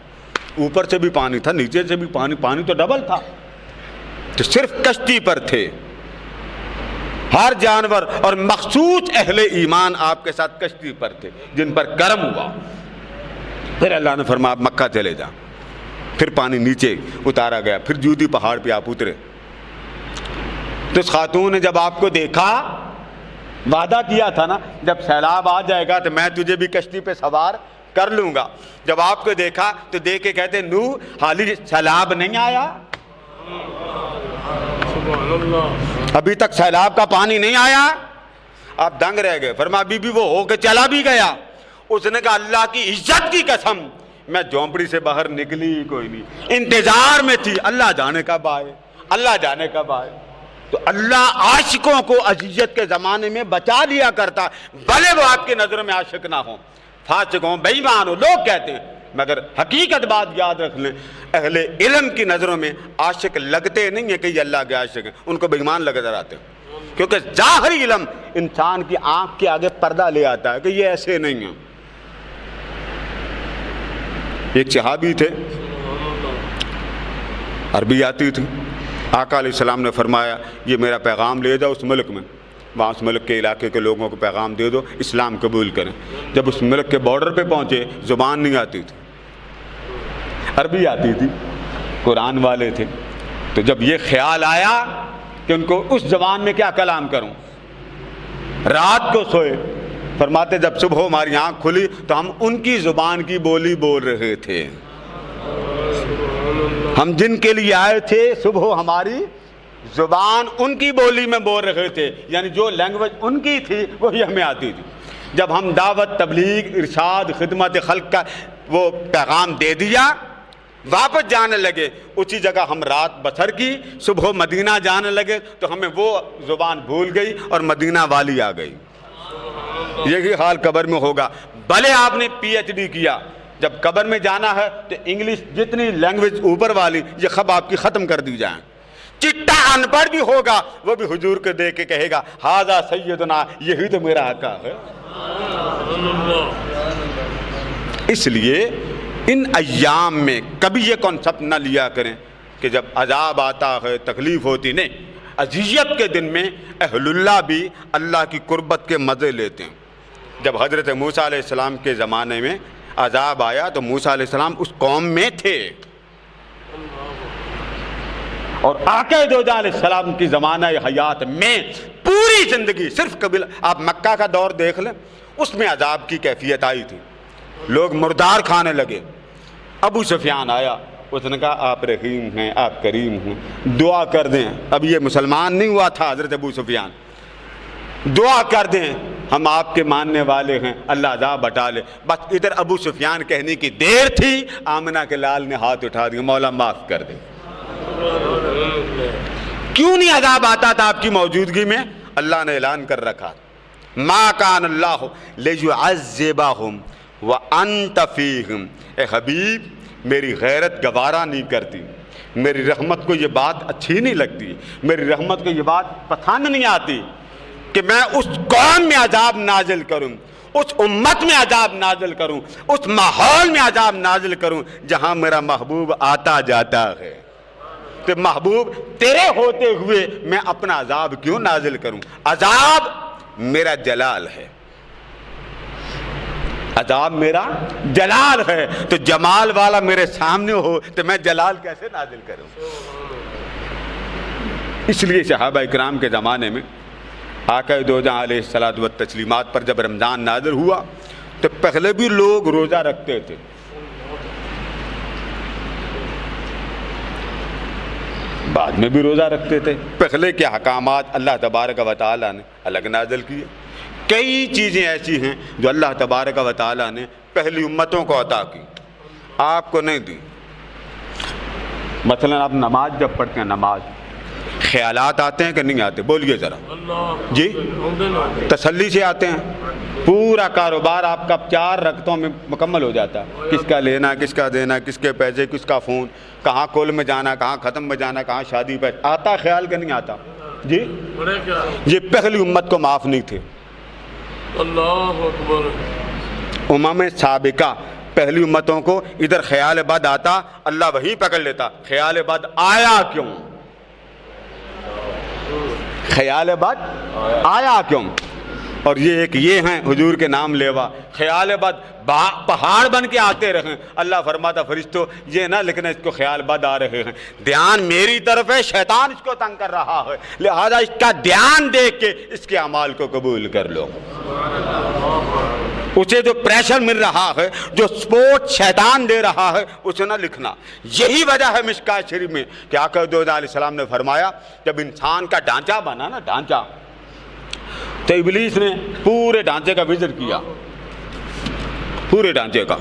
اوپر سے بھی پانی تھا، نیچے سے بھی پانی، پانی تو ڈبل تھا، تو صرف کشتی پر تھے ہر جانور، اور مخصوص اہل ایمان آپ کے ساتھ کشتی پر تھے جن پر کرم ہوا۔ پھر اللہ نے فرمایا آپ مکہ چلے جا، پھر پانی نیچے اتارا گیا، پھر جودی پہاڑ پہ آپ اترے۔ تو اس خاتون نے جب آپ کو دیکھا، وعدہ کیا تھا نا جب سیلاب آ جائے گا تو میں تجھے بھی کشتی پہ سوار کر لوں گا، جب آپ کو دیکھا تو دیکھ کے کہتے نوح حالی سیلاب نہیں آیا، ابھی تک سیلاب کا پانی نہیں آیا؟ آپ دنگ رہ گئے۔ فرمایا بی بی وہ ہو کے چلا بھی گیا، اس نے کہا اللہ کی عزت کی قسم میں جھونپڑی سے باہر نکلی ہی کوئی نہیں، انتظار میں تھی، اللہ جانے کب آئے، اللہ جانے کب آئے۔ تو اللہ عاشقوں کو اذیت کے زمانے میں بچا لیا کرتا، بھلے وہ آپ کی نظر میں عاشق نہ ہوں، فاسق ہوں، بے ایمان ہوں، لوگ کہتے ہیں، مگر حقیقت بات یاد رکھ لیں، اہل علم کی نظروں میں عاشق لگتے نہیں ہیں کہ یہ اللہ کے عاشق ہیں، ان کو بے ایمان لگ نظر آتے ہیں، کیونکہ ظاہری علم انسان کی آنکھ کے آگے پردہ لے آتا ہے کہ یہ ایسے نہیں ہیں۔ ایک صحابی تھے، عربی آتی تھی، آقا علیہ السلام نے فرمایا یہ میرا پیغام لے جاؤ اس ملک میں، وہاں اس ملک کے علاقے کے لوگوں کو پیغام دے دو اسلام قبول کریں۔ جب اس ملک کے بارڈر پہ پہنچے، زبان نہیں آتی تھی، عربی آتی تھی، قرآن والے تھے، تو جب یہ خیال آیا کہ ان کو اس زبان میں کیا کلام کروں، رات کو سوئے، فرماتے جب صبح ہماری آنکھ کھلی تو ہم ان کی زبان کی بولی بول رہے تھے، ہم جن کے لیے آئے تھے صبح ہماری زبان ان کی بولی میں بول رہے تھے، یعنی جو لینگویج ان کی تھی وہی ہمیں آتی تھی۔ جب ہم دعوت، تبلیغ، ارشاد، خدمت خلق کا وہ پیغام دے دیا، واپس جانے لگے، اسی جگہ ہم رات بسر کی، صبح مدینہ جانے لگے تو ہمیں وہ زبان بھول گئی اور مدینہ والی آ گئی۔ یہی حال قبر میں ہوگا، بھلے آپ نے پی ایچ ڈی کیا، جب قبر میں جانا ہے تو انگلش جتنی لینگویج اوپر والی یہ خب آپ کی ختم کر دی جائیں۔ چٹا ان پڑھ بھی ہوگا وہ بھی حضور کو دیکھ کے کہے گا ہاذا سیدنا، یہی تو میرا آقا ہے۔ اس لیے ان ایام میں کبھی یہ کنسپٹ نہ لیا کریں کہ جب عذاب آتا ہے تکلیف ہوتی، نہیں، اذیت کے دن میں اہل اللہ بھی اللہ کی قربت کے مزے لیتے ہیں۔ جب حضرت موسیٰ علیہ السلام کے زمانے میں عذاب آیا تو موسیٰ علیہ السلام اس قوم میں تھے، اور آقا دو جہاں علیہ السلام کی زمانہ حیات میں پوری زندگی صرف قبیلہ، آپ مکہ کا دور دیکھ لیں، اس میں عذاب کی کیفیت آئی تھی، لوگ مردار کھانے لگے، ابو سفیان آیا، اس نے کہا آپ رحیم ہیں، آپ کریم ہیں، دعا کر دیں. اب یہ مسلمان نہیں ہوا تھا حضرت ابو سفیان. دعا کر دیں ہم آپ کے ماننے والے ہیں، اللہ عذاب ہٹا لے. بس ادھر ابو سفیان کہنے کی دیر تھی، آمنہ کے لال نے ہاتھ اٹھا دیا، مولا معاف کر دے. کیوں نہیں عذاب آتا تھا آپ کی موجودگی میں؟ اللہ نے اعلان کر رکھا ما کان اللہ لیعذبہم وانت فیہم. اے حبیب میری غیرت گوارا نہیں کرتی، میری رحمت کو یہ بات اچھی نہیں لگتی، میری رحمت کو یہ بات پسند نہیں آتی کہ میں اس قوم میں عذاب نازل کروں، اس امت میں عذاب نازل کروں، اس ماحول میں عذاب نازل کروں جہاں میرا محبوب آتا جاتا ہے. کہ محبوب تیرے ہوتے ہوئے میں اپنا عذاب کیوں نازل کروں؟ عذاب میرا جلال ہے، عذاب میرا جلال ہے، تو جمال والا میرے سامنے ہو تو میں جلال کیسے نازل کروں؟ اس لیے صحابہ اکرام کے زمانے میں آقا دو جہاں علیہ الصلوۃ والتسلیمات پر جب رمضان نازل ہوا تو پہلے بھی لوگ روزہ رکھتے تھے، بعد میں بھی روزہ رکھتے تھے. پہلے کے احکامات اللہ تبارک و تعالیٰ نے الگ نازل کیے. کئی چیزیں ایسی ہیں جو اللہ تبارک و تعالیٰ نے پہلی امتوں کو عطا کی، آپ کو نہیں دی. مثلا آپ نماز جب پڑھتے ہیں، نماز خیالات آتے ہیں کہ نہیں آتے؟ بولیے ذرا جی. تسلی سے آتے ہیں. پورا کاروبار آپ کا 4 رکعتوں میں مکمل ہو جاتا ہے، کس کا لینا، کس کا دینا، کس کے پیسے، کس کا فون، کہاں کول میں جانا، کہاں ختم میں جانا، کہاں شادی پہ. آتا خیال کہ نہیں آتا؟ جی یہ پہلی امت کو معاف نہیں تھے. اللہ اکبر. امم سابقہ پہلی امتوں کو ادھر خیال بد آتا، اللہ وہی پکڑ لیتا. خیال بد آیا کیوں؟ خیال بد آیا کیوں؟ اور یہ ہیں حضور کے نام لیوا. خیال بد پہاڑ بن کے آتے رہیں. اللہ فرماتا فرشتوں یہ نہ لکھنا اس کو خیال بد آ رہے ہیں، دھیان میری طرف ہے، شیطان اس کو تنگ کر رہا ہے، لہذا اس کا دھیان دیکھ کے اس کے اعمال کو قبول کر لو. اسے جو پریشر مل رہا ہے، جو سپورٹ شیطان دے رہا ہے، اسے نہ لکھنا. یہی وجہ ہے مشکوٰۃ شریف میں کہ آقا دو علیہ السلام نے فرمایا جب انسان کا ڈھانچہ بنا نا، ڈھانچہ، تو ابلیس نے پورے ڈھانچے کا وزٹ کیا، پورے ڈھانچے کا،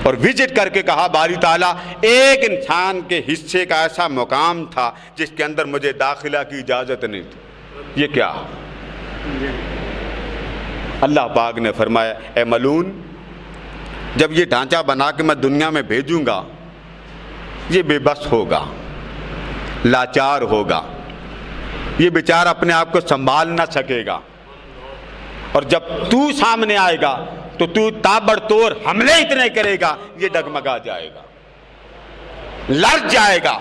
اور وزٹ کر کے کہا باری تعالیٰ ایک انسان کے حصے کا ایسا مقام تھا جس کے اندر مجھے داخلہ کی اجازت نہیں تھی. یہ کیا؟ اللہ پاک نے فرمایا اے ملعون، جب یہ ڈھانچہ بنا کے میں دنیا میں بھیجوں گا یہ بے بس ہوگا، لاچار ہوگا، یہ بیچارہ اپنے آپ کو سنبھال نہ سکے گا، اور جب تو سامنے آئے گا تو تابڑ توڑ حملے اتنے کرے گا یہ ڈگمگا جائے گا، لڑ جائے گا،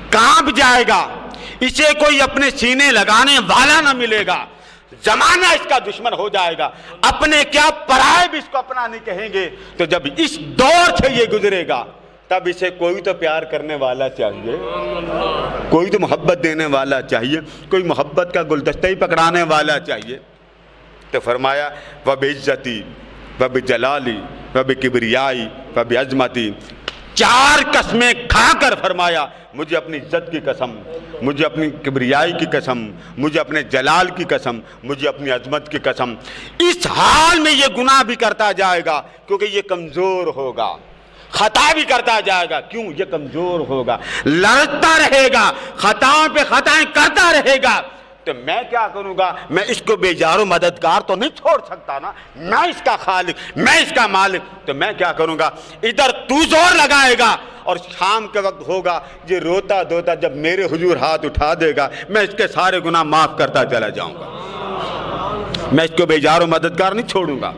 کانپ جائے گا، اسے کوئی اپنے سینے لگانے والا نہ ملے گا، زمانہ اس کا دشمن ہو جائے گا، اپنے کیا پرائے بھی اس کو اپنا نہیں کہیں گے. تو جب اس دور سے یہ گزرے گا تب اسے کوئی تو پیار کرنے والا چاہیے، کوئی تو محبت دینے والا چاہیے، کوئی محبت کا گلدستہ ہی پکڑانے والا چاہیے. تو فرمایا وَبِعِزَّتِي وَبِجَلَالِي وَبِكِبْرِيَائِي وَبِعَظْمَتِي. 4 قسمیں کھا کر فرمایا مجھے اپنی عزت کی قسم، مجھے اپنی کبریائی کی قسم، مجھے اپنے جلال کی قسم، مجھے اپنی عظمت کی قسم. اس حال میں یہ گناہ بھی کرتا جائے گا کیونکہ یہ کمزور ہوگا، خطا بھی کرتا جائے گا کیوں؟ یہ کمزور ہوگا، لڑتا رہے گا، خطاؤں پہ خطائیں کرتا رہے گا. تو میں کیا کروں گا؟ میں اس کو بے جار و مددگار تو نہیں چھوڑ سکتا نا، میں اس کا خالق، میں اس کا مالک. تو میں کیا کروں گا؟ ادھر تو زور لگائے گا اور شام کے وقت ہوگا یہ روتا دھوتا جب میرے حضور ہاتھ اٹھا دے گا میں اس کے سارے گناہ معاف کرتا چلا جاؤں گا. میں اس کو بے جار و مددگار نہیں چھوڑوں گا،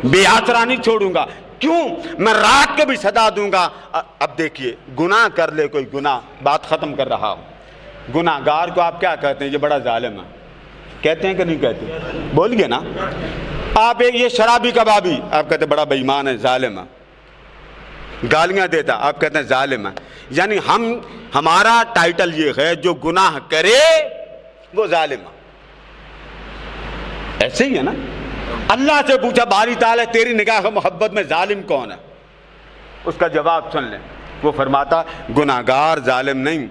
بے آسرا نہیں چھوڑوں گا. کیوں؟ میں رات کو بھی صدا دوں گا. اب دیکھیے گناہ کر لے کوئی گناہ، بات ختم کر رہا ہوں. گناہ گار کو آپ کیا کہتے ہیں؟ یہ بڑا ظالم ہے، کہتے ہیں کہ نہیں کہتے؟ بولیے نا. آپ یہ شرابی کبابی آپ کہتے ہیں بڑا بے ایمان ہے، ظالم ہے. گالیاں دیتا آپ کہتے ہیں ظالم ہے. یعنی ہمارا ٹائٹل یہ ہے جو گناہ کرے وہ ظالم ہے. ایسے ہی ہے نا. اللہ سے پوچھا باری تعالیٰ تیری نگاہ محبت میں ظالم کون ہے؟ اس کا جواب سن لیں. وہ فرماتا گناہگار ظالم نہیں،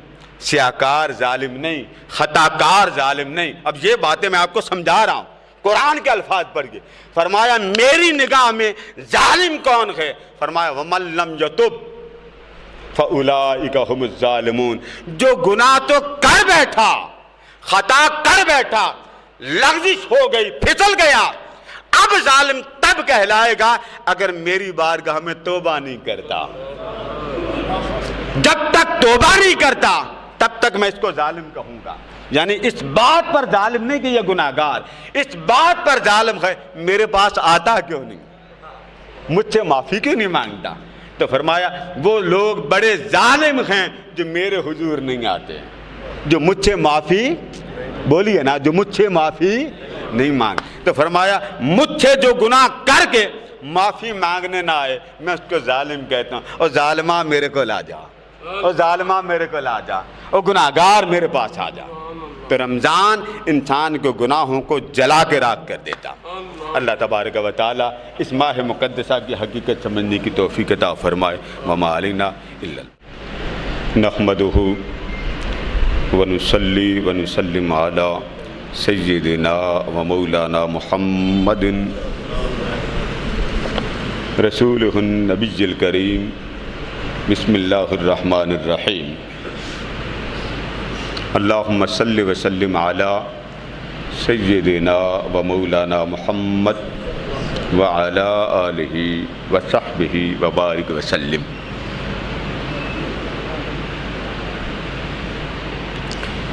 سیاکار ظالم نہیں، خطاکار ظالم نہیں۔ اب یہ باتیں میں آپ کو سمجھا رہا ہوں، قرآن کے الفاظ پڑھ کے۔ فرمایا میری نگاہ میں ظالم کون ہے؟ فرمایا وَمَن لَّمْ يَتُبْ فَأُولَٰئِكَ هُمُ الظَّالِمُونَ، جو گناہ تو کر بیٹھا، خطا کر بیٹھا، لغزش ہو گئی، پھسل گیا، اب ظالم تب کہلائے گا اگر میری بارگاہ میں توبہ نہیں کرتا۔ جب تک توبہ نہیں کرتا تب تک میں اس کو ظالم کہوں گا۔ یعنی اس بات پر ظالم نہیں کہ یہ گناہگار، اس بات پر ظالم ہے میرے پاس آتا کیوں نہیں، مجھ سے معافی کیوں نہیں مانگتا۔ تو فرمایا وہ لوگ بڑے ظالم ہیں جو میرے حضور نہیں آتے، جو مجھ سے معافی، بولیے نا، جو مجھ سے معافی نہیں مانگ۔ تو فرمایا مجھ سے جو گناہ کر کے معافی مانگنے نہ آئے میں اس کو ظالم کہتا ہوں۔ اور ظالمہ میرے کو لا جا، اور ظالمہ میرے کو لا جا، اور گناہگار میرے پاس آ جا۔ تو رمضان انسان کو گناہوں کو جلا کے راکھ کر دیتا۔ اللہ تبارک و تعالیٰ اس ماہ مقدسہ کی حقیقت سمجھنے کی توفیق عطا فرمائے۔ وما علینا الا نحمدہ ونصلی ونسلم علی سیدنا و مولانا محمد رسولہ النبی الکریم۔ بسم اللہ الرحمن الرحیم۔ اللہم صلی وسلم علی سیدنا و مولانا محمد وعلی آلہ وصحبہ وبارک وسلم۔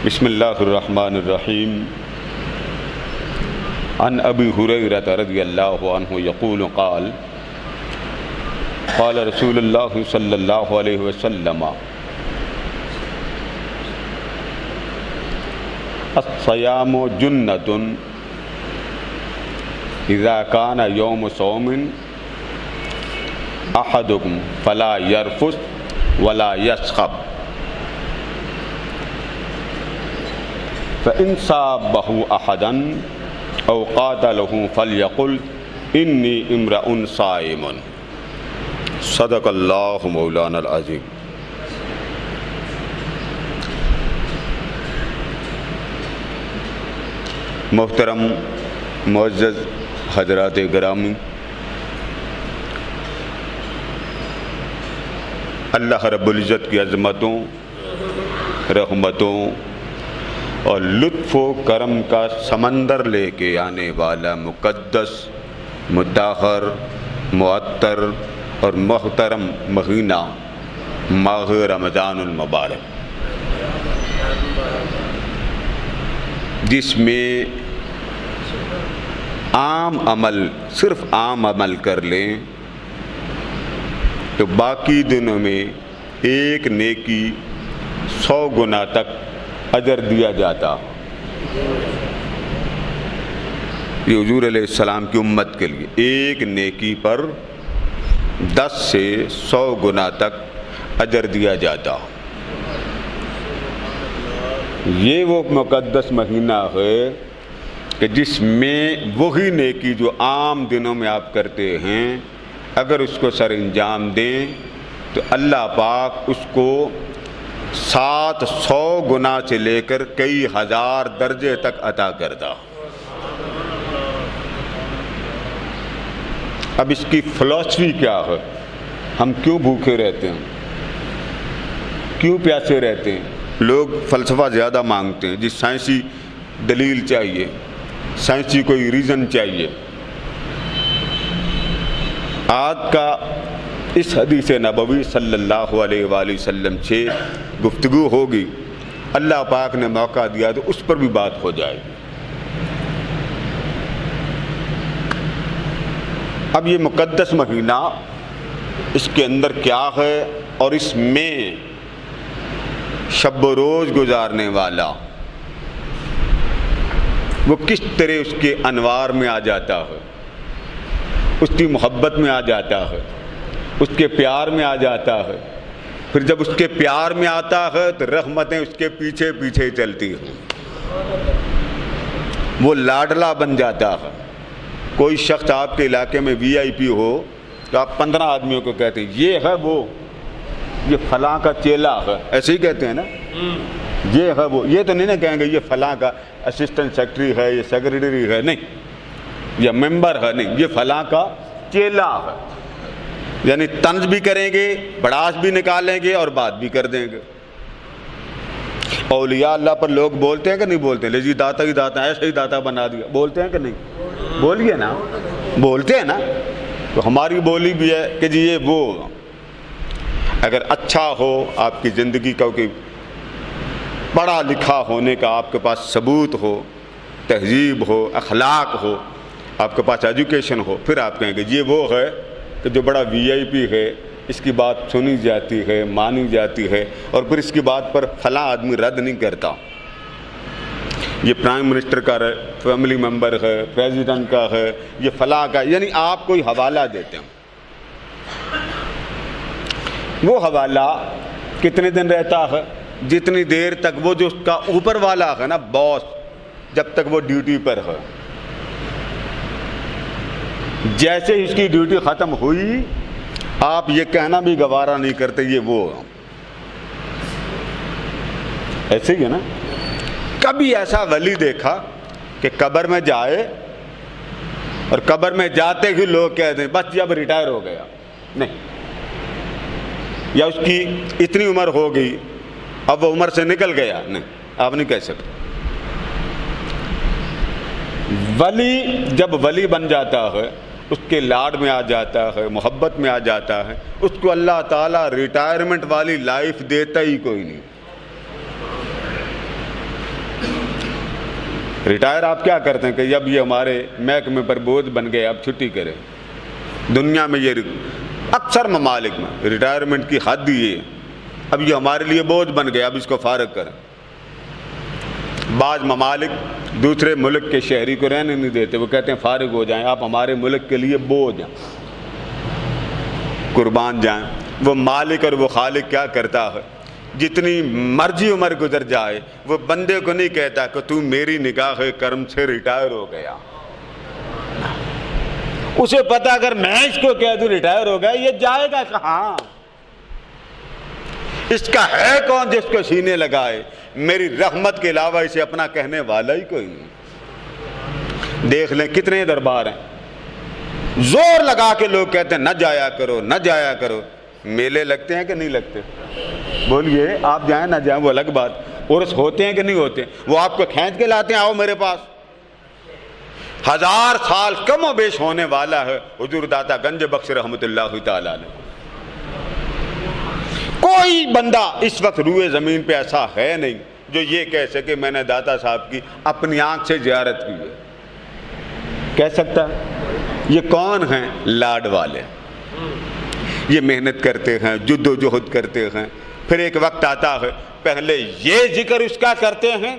بسم اللہ الرحمن الرحیم۔ عن ابی ہریرہ رضی اللہ عنہ یقول قال قال رسول اللہ صلی اللہ علیہ وسلم الصیام جنۃ اذا کان یوم صوم احدکم فلا یرفث ولا یسخب فإن صابه أحدا أو قاتله فليقل إني امرؤ صائم۔ صدق اللہ مولانا العظیم۔ محترم معزز حضرات گرامی، اللہ رب العزت کی عظمتوں، رحمتوں اور لطف و کرم کا سمندر لے کے آنے والا مقدس، مطہر، معطر اور محترم مہینہ ماہ رمضان المبارک، جس میں عام عمل، صرف عام عمل کر لیں تو باقی دنوں میں ایک نیکی 100 گنا تک اجر دیا جاتا۔ یہ حضور علیہ السلام کی امت کے لیے ایک نیکی پر 10 سے 100 گنا تک اجر دیا جاتا۔ یہ وہ مقدس مہینہ ہے کہ جس میں وہی نیکی جو عام دنوں میں آپ کرتے ہیں اگر اس کو سر انجام دیں تو اللہ پاک اس کو 700 گنا سے لے کر کئی ہزار درجے تک عطا کرتا۔ اب اس کی فلسفی کیا ہے؟ ہم کیوں بھوکے رہتے ہیں، کیوں پیاسے رہتے ہیں؟ لوگ فلسفہ زیادہ مانگتے ہیں، جس سائنسی دلیل چاہیے، سائنسی کوئی ریزن چاہیے۔ آج کا اس حدیث نبوی صلی اللہ علیہ وآلہ وسلم سے گفتگو ہوگی، اللہ پاک نے موقع دیا تو اس پر بھی بات ہو جائے گی۔ اب یہ مقدس مہینہ، اس کے اندر کیا ہے اور اس میں شب و روز گزارنے والا وہ کس طرح اس کے انوار میں آ جاتا ہے، اس کی محبت میں آ جاتا ہے، اس کے پیار میں آ جاتا ہے۔ پھر جب اس کے پیار میں آتا ہے تو رحمتیں اس کے پیچھے پیچھے چلتی ہیں، وہ لاڈلا بن جاتا ہے۔ کوئی شخص آپ کے علاقے میں VIP ہو تو آپ 15 آدمیوں کو کہتے ہیں یہ ہے وہ، یہ فلاں کا چیلا ہے، ایسے ہی کہتے ہیں نا، یہ ہے وہ، یہ تو نہیں نا کہیں گے یہ فلاں کا اسسٹنٹ سیکرٹری ہے، یہ سیکرٹری ہے، نہیں، یہ ممبر ہے، نہیں، یہ فلاں کا چیلا ہے، یعنی طنز بھی کریں گے، بڑاس بھی نکالیں گے اور بات بھی کر دیں گے۔ اولیاء اللہ پر لوگ بولتے ہیں کہ نہیں بولتے ہیں؟ لے جی داتا ہی داتا، ایسا ہی داتا بنا دیا، بولتے ہیں کہ نہیں؟ بولیے نا، بولتے ہیں نا۔ تو ہماری بولی بھی ہے کہ جی یہ وہ، اگر اچھا ہو آپ کی زندگی کا، کہ پڑھا لکھا ہونے کا آپ کے پاس ثبوت ہو، تہذیب ہو، اخلاق ہو، آپ کے پاس ایجوکیشن ہو، پھر آپ کہیں گے یہ وہ ہے کہ جو بڑا وی آئی پی ہے، اس کی بات سنی جاتی ہے، مانی جاتی ہے، اور پھر اس کی بات پر فلاں آدمی رد نہیں کرتا۔ یہ پرائم منسٹر کا ہے، فیملی ممبر ہے، پریزیڈنٹ کا ہے، یہ فلاں کا، یعنی آپ کوئی حوالہ دیتے ہیں۔ وہ حوالہ کتنے دن رہتا ہے؟ جتنی دیر تک وہ جو اس کا اوپر والا ہے نا، باس، جب تک وہ ڈیوٹی پر ہے۔ جیسے ہی اس کی ڈیوٹی ختم ہوئی، آپ یہ کہنا بھی گوارا نہیں کرتے یہ وہ، ایسے ہی ہے نا۔ کبھی ایسا ولی دیکھا کہ قبر میں جائے اور قبر میں جاتے ہی لوگ کہتے ہیں بس اب ریٹائر ہو گیا؟ نہیں، یا اس کی اتنی عمر ہو گئی اب وہ عمر سے نکل گیا؟ نہیں، آپ نہیں کہہ سکتے۔ ولی جب ولی بن جاتا ہے، اس کے لاڈ میں آ جاتا ہے، محبت میں آ جاتا ہے، اس کو اللہ تعالیٰ ریٹائرمنٹ والی لائف دیتا ہی کوئی نہیں۔ ریٹائر آپ کیا کرتے ہیں کہ اب یہ ہمارے محکمے پر بوجھ بن گئے، اب چھٹی کریں۔ دنیا میں یہ اکثر ممالک میں ریٹائرمنٹ کی حد ہی ہے، اب یہ ہمارے لیے بوجھ بن گیا، اب اس کو فارغ کریں۔ بعض ممالک دوسرے ملک کے شہری کو رہنے نہیں دیتے، وہ کہتے ہیں فارغ ہو جائیں، آپ ہمارے ملک کے لیے بوجھ ہیں، قربان جائیں۔ وہ مالک اور وہ خالق کیا کرتا ہے؟ جتنی مرضی عمر گزر جائے، وہ بندے کو نہیں کہتا کہ تو میری نگاہ کرم سے ریٹائر ہو گیا۔ اسے پتا اگر میں اس کو کہہ دوں ریٹائر ہو گیا، یہ جائے گا کہاں؟ اس کا ہے کون جس کو سینے لگائے؟ میری رحمت کے علاوہ اسے اپنا کہنے والا ہی کوئی نہیں۔ دیکھ لیں کتنے دربار ہیں، زور لگا کے لوگ کہتے ہیں نہ جایا کرو، نہ جایا کرو۔ میلے لگتے ہیں کہ نہیں لگتے؟ بولیے، آپ جائیں نہ جائیں وہ الگ بات، عرس ہوتے ہیں کہ نہیں ہوتے؟ وہ آپ کو کھینچ کے لاتے ہیں آؤ میرے پاس۔ 1000 سال کم و بیش ہونے والا ہے حضور داتا گنج بخش رحمۃ اللہ تعالیٰ نے۔ کوئی بندہ اس وقت روئے زمین پہ ایسا ہے نہیں جو یہ کہہ سکے میں نے داتا صاحب کی اپنی آنکھ سے زیارت کی ہے۔ کہہ سکتا ہے؟ یہ کون ہیں؟ لاڈ والے۔ یہ محنت کرتے ہیں، جد و جہد کرتے ہیں، پھر ایک وقت آتا ہے پہلے یہ ذکر اس کا کرتے ہیں،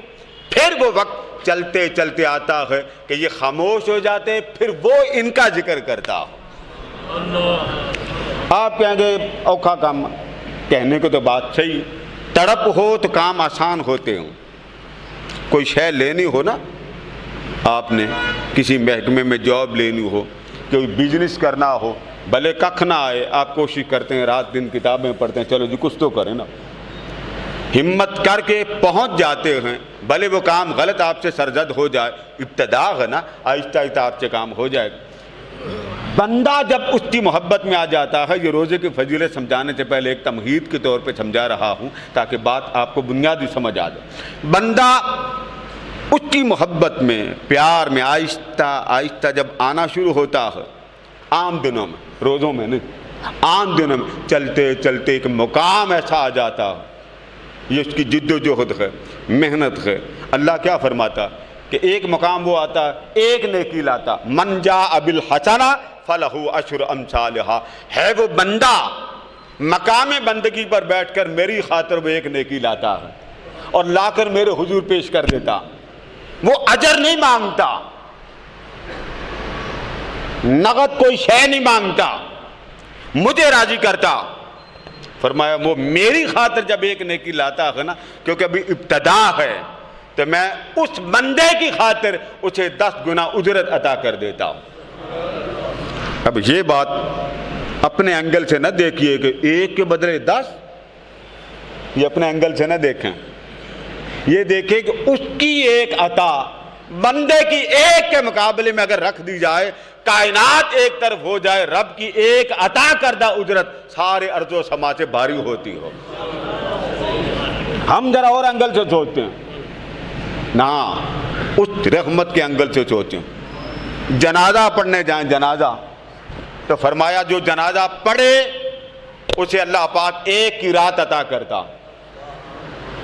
پھر وہ وقت چلتے چلتے آتا ہے کہ یہ خاموش ہو جاتے، پھر وہ ان کا ذکر کرتا ہو۔ آپ کہیں گے اوکھا کام، کہنے کو تو بات صحیح، تڑپ ہو تو کام آسان ہوتے ہوں۔ کوئی شے لینی ہو نا، آپ نے کسی محکمے میں جاب لینی ہو، کوئی بزنس کرنا ہو، بھلے ککھ نہ آئے، آپ کوشش کرتے ہیں، رات دن کتابیں پڑھتے ہیں، چلو جی کچھ تو کریں نا، ہمت کر کے پہنچ جاتے ہیں، بھلے وہ کام غلط آپ سے سرزد ہو جائے، ابتدا ہے نا، آہستہ آہستہ آپ سے کام ہو جائے گا۔ بندہ جب اس کی محبت میں آ جاتا ہے، یہ روزے کی فضیلت سمجھانے سے پہلے ایک تمہید کے طور پہ سمجھا رہا ہوں تاکہ بات آپ کو بنیادی سمجھ آ جائے۔ بندہ اس کی محبت میں، پیار میں آہستہ آہستہ جب آنا شروع ہوتا ہے، عام دنوں میں، روزوں میں نہیں، عام دنوں میں چلتے چلتے ایک مقام ایسا آ جاتا ہے، یہ اس کی جد و جہد ہے، محنت ہے۔ اللہ کیا فرماتا کہ ایک مقام وہ آتا ایک نیکی لاتا، من جاء بالحسنہ فلہ عشر امثالہا، ہے وہ بندہ مقام بندگی پر بیٹھ کر میری خاطر وہ ایک نیکی لاتا ہے اور لا کر میرے حضور پیش کر دیتا، وہ اجر نہیں مانگتا، نقد کوئی شے نہیں مانگتا، مجھے راضی کرتا۔ فرمایا وہ میری خاطر جب ایک نیکی لاتا ہے نا، کیونکہ ابھی ابتدا ہے، تو میں اس بندے کی خاطر اسے 10 گنا اجرت عطا کر دیتا ہوں۔ اب یہ بات اپنے اینگل سے نہ دیکھیے کہ ایک کے بدلے 10، یہ اپنے اینگل سے نہ دیکھیں، یہ دیکھیں کہ اس کی ایک عطا بندے کی ایک کے مقابلے میں اگر رکھ دی جائے، کائنات ایک طرف ہو جائے، رب کی ایک عطا کردہ اجرت سارے ارض و سما سے بھاری ہوتی ہو۔ ہم ذرا اور اینگل سے سوچتے ہیں، نہ اس رحمت کے اینگل سے سوچیں۔ جنازہ پڑھنے جائیں جنازہ، تو فرمایا جو جنازہ پڑھے اسے اللہ پاک ایک کی رات عطا کرتا،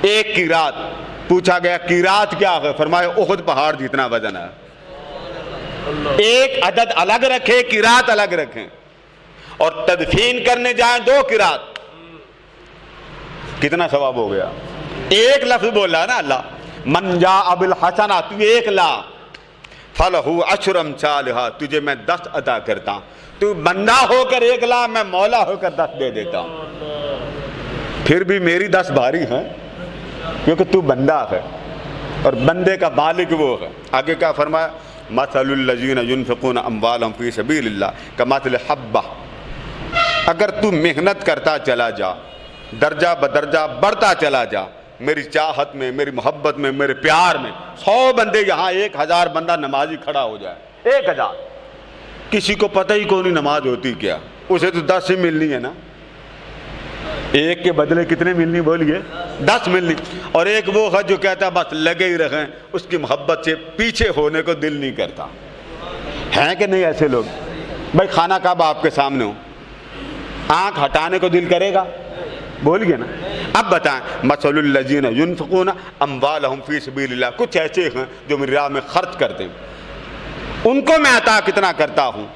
ایک کی رات۔ پوچھا گیا کی رات کیا ہے؟ فرمایا احد پہاڑ جتنا وزن ہے۔ ایک عدد الگ رکھے، کی رات الگ رکھیں، اور تدفین کرنے جائیں 2 کی رات، کتنا ثواب ہو گیا؟ ایک لفظ بولا نا اللہ، من جاء بالحسنہ، تو ایک لا، فلہ عشر امثالھا، تجھے میں 10 عطا کرتا ہوں۔ تو بندہ ہو کر 1 لا، میں مولا ہو کر 10 دے دیتا ہوں۔ پھر بھی میری 10 بھاری ہیں، کیونکہ تو بندہ ہے اور بندے کا مالک وہ ہے۔ آگے کیا فرمایا؟ مثل الذین ينفقون اموالهم فی سبیل اللہ کمثل حبہ، اگر تو محنت کرتا چلا جا، درجہ بدرجہ بڑھتا چلا جا میری چاہت میں، میری محبت میں، میرے پیار میں، 100 بندے یہاں 1000 بندہ نمازی کھڑا ہو جائے، 1000، کسی کو پتہ ہی کون نماز ہوتی کیا، اسے تو 10 ہی ملنی ہے نا، ایک کے بدلے کتنے ملنی بولیے؟ 10 ملنی۔ اور ایک وہ ہے جو کہتا ہے بس لگے ہی رہیں، اس کی محبت سے پیچھے ہونے کو دل نہیں کرتا۔ ہیں کہ نہیں ایسے لوگ؟ بھائی خانہ کعبہ آپ کے سامنے ہو، آنکھ ہٹانے کو دل کرے گا؟ بولیے نا۔ اب بتائیں، مثل الذین ينفقون اموالهم فی سبیل اللہ، کچھ ایسے ہیں جو میری راہ میں خرچ کرتے ہیں، ان کو میں عطا کتنا کرتا ہوں،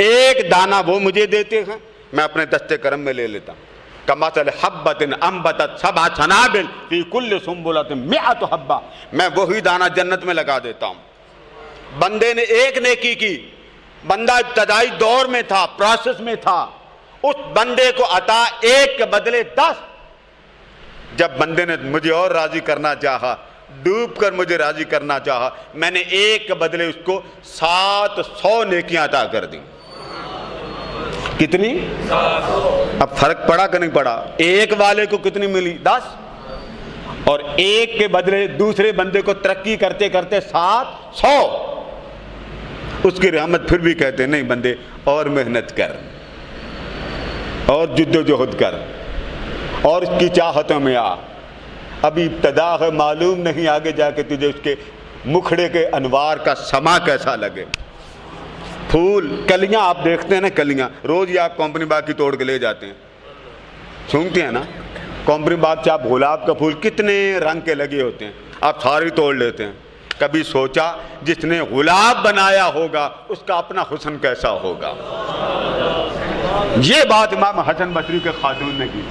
1 دانہ وہ مجھے دیتے ہیں، میں اپنے دستے کرم میں لے لیتا ہوں۔ کمثل حبۃ انبتت 7 سنابل فی کل سنبلۃ 100 حبہ، میں وہی دانہ جنت میں لگا دیتا ہوں۔ بندے نے ایک نیکی کی، بندہ ابتدائی دور میں تھا، پروسیس میں تھا، اس بندے کو عطا 1 کے بدلے 10۔ جب بندے نے مجھے اور راضی کرنا چاہا، ڈوب کر مجھے راضی کرنا چاہا، میں نے 1 کے بدلے اس کو 700 نیکیاں عطا کر دیں۔ کتنی؟ اب فرق پڑا کہ نہیں پڑا؟ ایک والے کو کتنی ملی؟ 10، اور 1 کے بدلے دوسرے بندے کو ترقی کرتے کرتے 700۔ اس کی رحمت پھر بھی کہتے نہیں بندے اور محنت کر، اور جد و جہد کر، اور اس کی چاہتوں میں آ، ابھی ابتدا ہے، معلوم نہیں آگے جا کے تجھے اس کے مکھڑے کے انوار کا سما کیسا لگے۔ پھول، کلیاں آپ دیکھتے ہیں نا، کلیاں روز ہی آپ کمپنی باغ کی توڑ کے لے جاتے ہیں، سنتے ہیں نا، کمپنی باغ سے آپ گلاب کا پھول کتنے رنگ کے لگے ہوتے ہیں، آپ ساری توڑ لیتے ہیں۔ کبھی سوچا جس نے گلاب بنایا ہوگا اس کا اپنا حسن کیسا ہوگا؟ یہ بات امام حسن بصری کے خاتون نے کی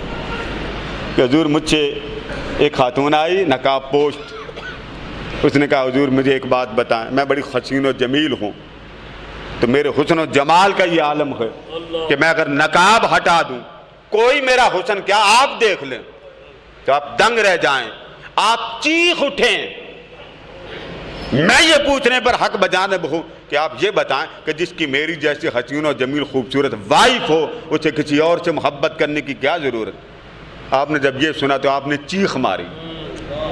کہ حضور مجھ سے ایک خاتون آئی نقاب پوشت، اس نے کہا حضور مجھے ایک بات بتائیں، میں بڑی حسین و جمیل ہوں، تو میرے حسن و جمال کا یہ عالم ہے کہ میں اگر نقاب ہٹا دوں، کوئی میرا حسن کیا آپ دیکھ لیں تو آپ دنگ رہ جائیں، آپ چیخ اٹھیں۔ میں یہ پوچھنے پر حق بجانب ہوں کہ آپ یہ بتائیں کہ جس کی میری جیسی حسین و جمیل خوبصورت وائف ہو، اسے کسی اور سے محبت کرنے کی کیا ضرورت؟ آپ نے جب یہ سنا تو آپ نے چیخ ماری۔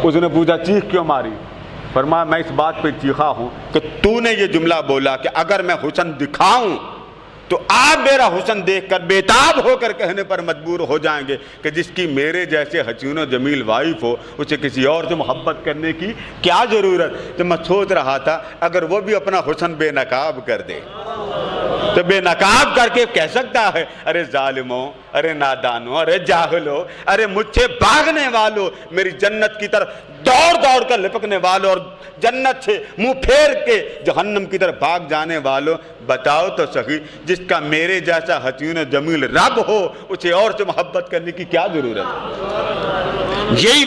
اس نے پوچھا چیخ کیوں ماری؟ فرمایا میں اس بات پہ چیخا ہوں کہ تو نے یہ جملہ بولا کہ اگر میں حسن دکھاؤں تو آپ میرا حسن دیکھ کر بےتاب ہو کر کہنے پر مجبور ہو جائیں گے کہ جس کی میرے جیسے حسین و جمیل وائف ہو اسے کسی اور سے محبت کرنے کی کیا ضرورت؟ تو میں سوچ رہا تھا اگر وہ بھی اپنا حسن بے نقاب کر دے تو بے نقاب کر کے کہہ سکتا ہے ارے ظالموں، ارے نادانوں، ارے جاہلوں، ارے مجھ سے بھاگنے والوں، میری جنت کی طرف دوڑ دوڑ کر لپکنے والوں اور جنت سے منہ پھیر کے جہنم کی طرف بھاگ جانے والوں، بتاؤ تو صحیح جس کا میرے جیسا حسین و جمیل رب ہو اسے اور سے محبت کرنے کی کیا ضرورت ہے؟ یہی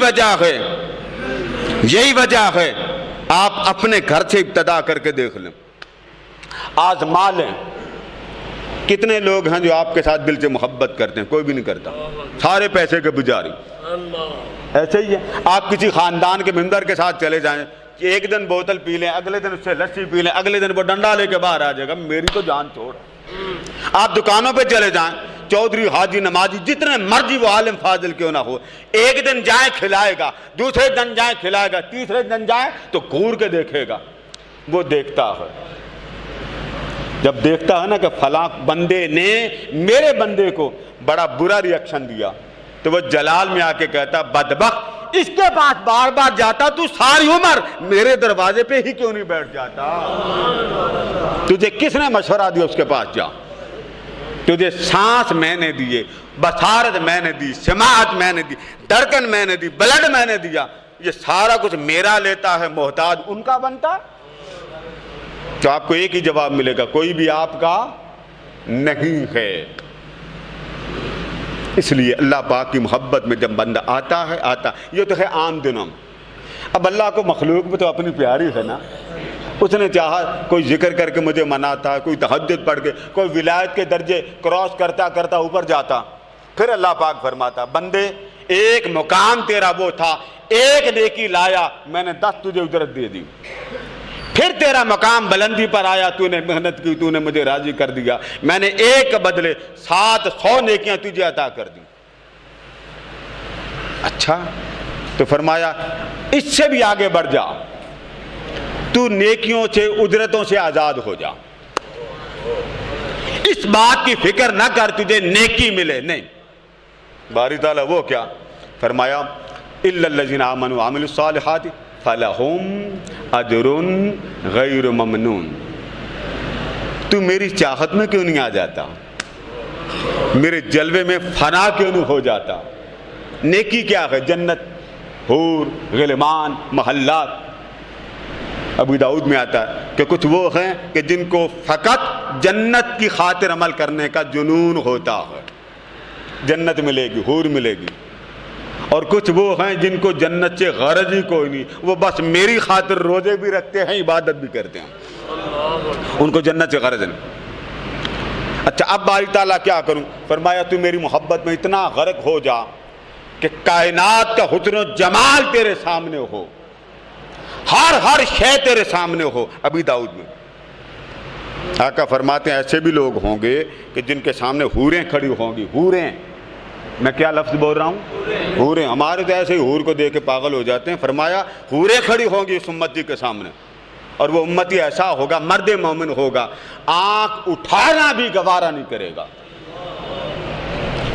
وجہ ہے آپ اپنے گھر سے ابتدا کر کے دیکھ لیں، آزما لیں۔ کتنے لوگ ہیں جو آپ کے ساتھ دل سے محبت کرتے ہیں؟ کوئی بھی نہیں کرتا، سارے پیسے کے پجاری۔ ایسے ہی ہے، آپ کسی خاندان کے ممبر کے ساتھ چلے جائیں، ایک دن بوتل پی لیں، اگلے دن اس سے لسی پی لیں، اگلے دن وہ ڈنڈا لے کے باہر آ جائے گا، میری تو جان چھوڑ۔ آپ دکانوں پہ چلے جائیں، چودھری حاجی نمازی جتنے مرضی وہ عالم فاضل کیوں نہ ہو، ایک دن جائیں کھلائے گا، دوسرے دن جائیں کھلائے گا، تیسرے دن جائیں تو گھور کے دیکھے گا۔ وہ دیکھتا ہے، جب دیکھتا ہے نا کہ فلاں بندے نے میرے بندے کو بڑا برا ری ایکشن دیا، تو وہ جلال میں آ کے کہتا بدبخت، اس کے پاس بار بار جاتا تو ساری عمر میرے دروازے پہ ہی کیوں نہیں بیٹھ جاتا؟ تجھے کس نے مشورہ دیا اس کے پاس جا؟ تجھے سانس میں نے دیے، بصارت میں نے دی، سماعت میں نے دی، دھڑکن میں نے دی، بلڈ میں نے دیا، یہ سارا کچھ میرا لیتا ہے، محتاج ان کا بنتا؟ تو آپ کو ایک ہی جواب ملے گا، کوئی بھی آپ کا نہیں ہے۔ اس لیے اللہ پاک کی محبت میں جب بندہ آتا ہے یہ تو ہے عام دنوں۔ اب اللہ کو مخلوق میں تو اپنی پیاری ہے نا، اس نے چاہا کوئی ذکر کر کے مجھے مناتا، کوئی تہجد پڑھ کے، کوئی ولایت کے درجے کراس کرتا کرتا اوپر جاتا، پھر اللہ پاک فرماتا بندے ایک مقام تیرا وہ تھا، ایک نیکی لایا میں نے 10 تجھے اجرت دے دی، پھر تیرا مقام بلندی پر آیا، تو نے محنت کی، تو نے مجھے راضی کر دیا، میں نے ایک کے بدلے 700 نیکیاں تجھے عطا کر دی۔ اچھا، تو فرمایا اس سے بھی آگے بڑھ جا، تو نیکیوں سے اجرتوں سے آزاد ہو جا، اس بات کی فکر نہ کر تجھے نیکی ملے، نہیں۔ باری تعالیٰ وہ کیا فرمایا اِلَّا الَّذِينَ آمَنُوا وَعَمِلُوا الصَّالِحَاتِ فَلَهُمْ أَجْرٌ غَيْرُ مَمْنُونٍ۔ تو میری چاہت میں کیوں نہیں آ جاتا؟ میرے جلوے میں فنا کیوں نہیں ہو جاتا؟ نیکی کیا ہے؟ جنت، حور، غلمان، محلات۔ ابو داؤد میں آتا ہے کہ کچھ وہ ہیں کہ جن کو فقط جنت کی خاطر عمل کرنے کا جنون ہوتا ہے، جنت ملے گی، حور ملے گی، اور کچھ وہ ہیں جن کو جنت سے غرض ہی کوئی نہیں، وہ بس میری خاطر روزے بھی رکھتے ہیں، عبادت بھی کرتے ہیں، ان کو جنت سے غرض نہیں۔ اچھا، اب باری تعالیٰ کیا کروں؟ فرمایا تو میری محبت میں اتنا غرق ہو جا کہ کائنات کا حسن و جمال تیرے سامنے ہو، ہر شے تیرے سامنے ہو۔ ابی داؤد میں آقا فرماتے ہیں ایسے بھی لوگ ہوں گے کہ جن کے سامنے حوریں کھڑی ہوں گی، حوریں، میں کیا لفظ بول رہا ہوں؟ حوریں۔ ہمارے تو ایسے ہی حور کو دیکھ کے پاگل ہو جاتے ہیں۔ فرمایا حوریں کھڑی ہوں گی اس امتی کے سامنے، اور وہ امتی ایسا ہوگا، مرد مومن ہوگا، آنکھ اٹھانا بھی گوارا نہیں کرے گا۔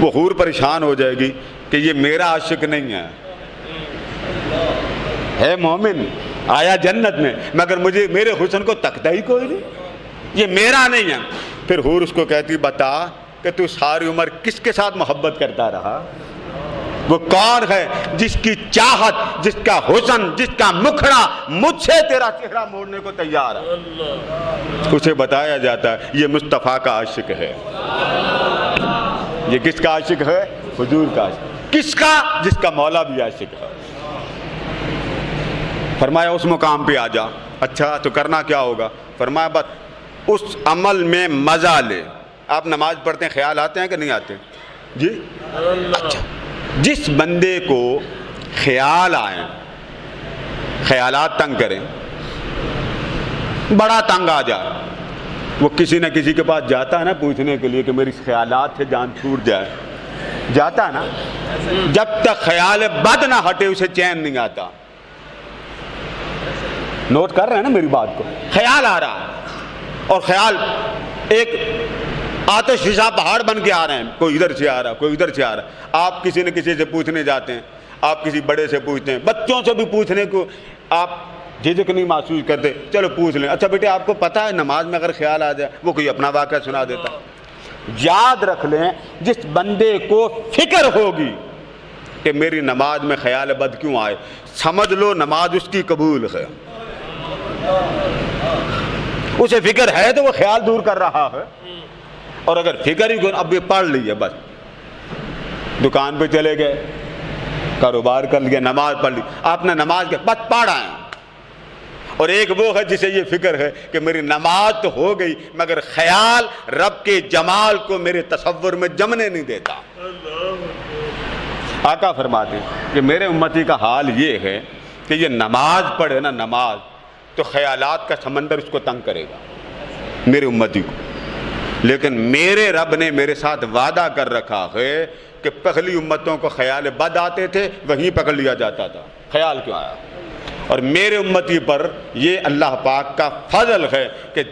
وہ حور پریشان ہو جائے گی کہ یہ میرا عاشق نہیں ہے مومن، آیا جنت میں، مگر مجھے میرے حسن کو تکتا ہی کوئی نہیں، یہ میرا نہیں ہے۔ پھر حور اس کو کہتی بتا کہ تو ساری عمر کس کے ساتھ محبت کرتا رہا؟ وہ کون ہے جس کی چاہت، جس کا حسن، جس کا مکھڑا مجھ سے تیرا چہرہ موڑنے کو تیار ہے؟ اسے بتایا جاتا ہے یہ مصطفیٰ کا عاشق ہے۔ یہ کس کا عاشق ہے؟ حضور کا عاشق۔ کس کا؟ جس کا مولا بھی عاشق ہے۔ فرمایا اس مقام پہ آ جا۔ اچھا تو کرنا کیا ہوگا؟ فرمایا بس اس عمل میں مزہ لے۔ آپ نماز پڑھتے ہیں، خیال آتے ہیں کہ نہیں آتے؟ جی اچھا، جس بندے کو خیال آئیں، خیالات تنگ کریں، بڑا تنگ آ جائے، وہ کسی نہ کسی کے پاس جاتا ہے نا پوچھنے کے لیے کہ میری خیالات سے جان چھوٹ جائے، جاتا ہے نا؟ جب تک خیال بد نہ ہٹے اسے چین نہیں آتا۔ نوٹ کر رہے ہیں نا میری بات کو؟ خیال آ رہا ہے، اور خیال ایک آتش فشاں پہاڑ بن کے آ رہے ہیں، کوئی ادھر سے آ رہا ہے، کوئی ادھر سے آ رہا ہے۔ آپ کسی نہ کسی سے پوچھنے جاتے ہیں، آپ کسی بڑے سے پوچھتے ہیں، بچوں سے بھی پوچھنے کو آپ جھجک نہیں محسوس کرتے، چلو پوچھ لیں۔ اچھا بیٹے آپ کو پتہ ہے نماز میں اگر خیال آ جائے، وہ کوئی اپنا واقعہ سنا دیتا۔ یاد رکھ لیں جس بندے کو فکر ہوگی کہ میری نماز میں خیال بد کیوں آئے، سمجھ لو نماز اس کی قبول ہے۔ اسے فکر ہے تو وہ خیال دور کر رہا ہے، اور اگر فکر ہی اب یہ پڑھ لی ہے، بس دکان پہ چلے گئے، کاروبار کر لیا، نماز پڑھ لی، آپ نے نماز کے بس پڑھ آئے۔ اور ایک وہ ہے جسے یہ فکر ہے کہ میری نماز تو ہو گئی مگر خیال رب کے جمال کو میرے تصور میں جمنے نہیں دیتا۔ آقا فرماتے ہیں کہ میرے امتی کا حال یہ ہے کہ یہ نماز پڑھے نا، نماز، تو خیالات کا سمندر اس کو تنگ کرے گا، میرے امتی کو۔ لیکن میرے رب نے میرے ساتھ وعدہ کر رکھا ہے کہ پہلی امتوں کو خیال بد آتے تھے، وہیں پکڑ لیا جاتا تھا، خیال کیوں آیا؟ اور میرے امتی پر یہ اللہ پاک کا فضل ہے کہ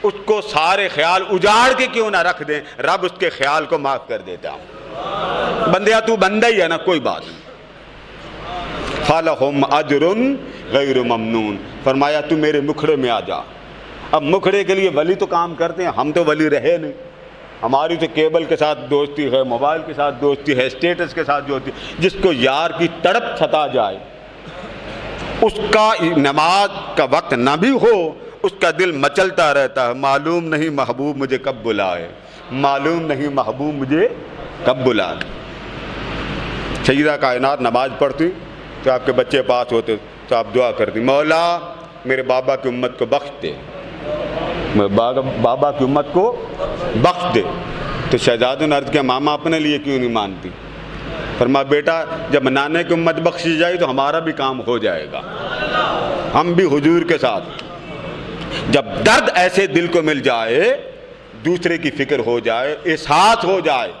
اس کو سارے خیال اجاڑ کے کیوں نہ رکھ دیں، رب اس کے خیال کو معاف کر دیتا ہوں۔ بندیا تو بندہ ہی ہے نا، کوئی بات نہیں۔ فَلَهُمْ أَجْرٌ غَيْرُ مَمْنُونَ، فرمایا تو میرے مکھڑے میں آ جا۔ اب مکھڑے کے لیے ولی تو کام کرتے ہیں، ہم تو ولی رہے نہیں، ہماری تو کیبل کے ساتھ دوستی ہے، موبائل کے ساتھ دوستی ہے، اسٹیٹس کے ساتھ دوستی، جس کو یار کی تڑپ ستا جائے، اس کا نماز کا وقت نہ بھی ہو، اس کا دل مچلتا رہتا ہے، معلوم نہیں محبوب مجھے کب بلائے، معلوم نہیں محبوب مجھے کب بلائے۔ سیدہ کائنات نماز پڑھتی تو آپ کے بچے پاس ہوتے تو آپ دعا کرتی، مولا میرے بابا کی امت کو بخش دے، بابا کی امت کو بخش دے۔ تو شہزادوں نے عرض کیا ماما اپنے لیے کیوں نہیں مانتی؟ فرمایا بیٹا جب نانے کی امت بخشی جائے تو ہمارا بھی کام ہو جائے گا، ہم بھی حضور کے ساتھ۔ جب درد ایسے دل کو مل جائے، دوسرے کی فکر ہو جائے، احساس ہو جائے۔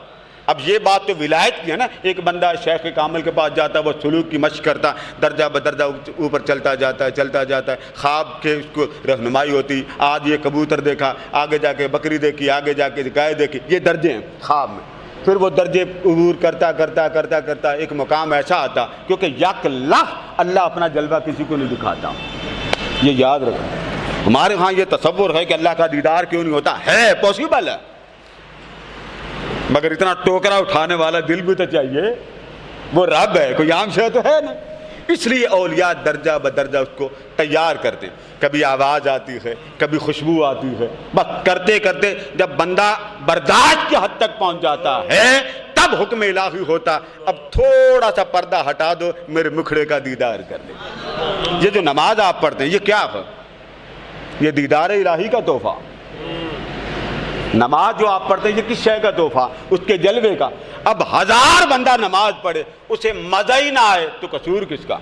اب یہ بات تو ولایت کی ہے نا، ایک بندہ شیخ کامل کے پاس جاتا ہے، وہ سلوک کی مشق کرتا، درجہ بدرجہ اوپر چلتا جاتا ہے، خواب کے اس کو رہنمائی ہوتی، آج یہ کبوتر دیکھا، آگے جا کے بکری دیکھی، آگے جا کے گائے دیکھی، یہ درجے ہیں خواب میں۔ پھر وہ درجے عبور کرتا ایک مقام ایسا آتا، کیونکہ یک لاکھ اللہ اپنا جلوہ کسی کو نہیں دکھاتا، یہ یاد رکھو۔ ہمارے ہاں یہ تصور ہے کہ اللہ کا دیدار کیوں نہیں ہوتا، ہے پاسبل ہے، مگر اتنا ٹوکرا اٹھانے والا دل بھی تو چاہیے، وہ رب ہے، کوئی عام شے تو ہے نا۔ اس لیے اولیاء درجہ بدرجہ اس کو تیار کرتے ہیں، کبھی آواز آتی ہے، کبھی خوشبو آتی ہے، بس کرتے کرتے جب بندہ برداشت کی حد تک پہنچ جاتا ہے تب حکم الہی ہوتا، اب تھوڑا سا پردہ ہٹا دو، میرے مکھڑے کا دیدار کر دے۔ یہ جو نماز آپ پڑھتے ہیں یہ کیا ہے؟ یہ دیدار الہی کا تحفہ۔ نماز جو آپ پڑھتے ہیں یہ کس شے کا تحفہ؟ اس کے جلوے کا۔ اب 1000 بندہ نماز پڑھے اسے مزہ ہی نہ آئے تو قصور کس کا؟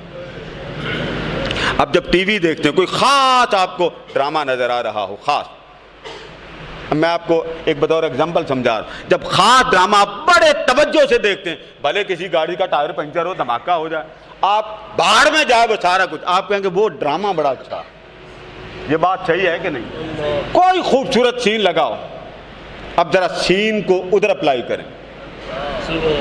اب جب ٹی وی دیکھتے ہیں کوئی خاص آپ کو ڈرامہ نظر آ رہا ہو، خاص، میں آپ کو ایک بطور ایگزامپل سمجھا رہا ہوں، جب خاص ڈرامہ آپ بڑے توجہ سے دیکھتے ہیں، بھلے کسی گاڑی کا ٹائر پنچر ہو، دھماکہ ہو جائے، آپ باہر میں جائے وہ سارا کچھ، آپ کہیں گے وہ ڈرامہ بڑا اچھا۔ یہ بات صحیح ہے کہ نہیں؟ کوئی خوبصورت سین لگاؤ، اب ذرا سین کو ادھر اپلائی کریں۔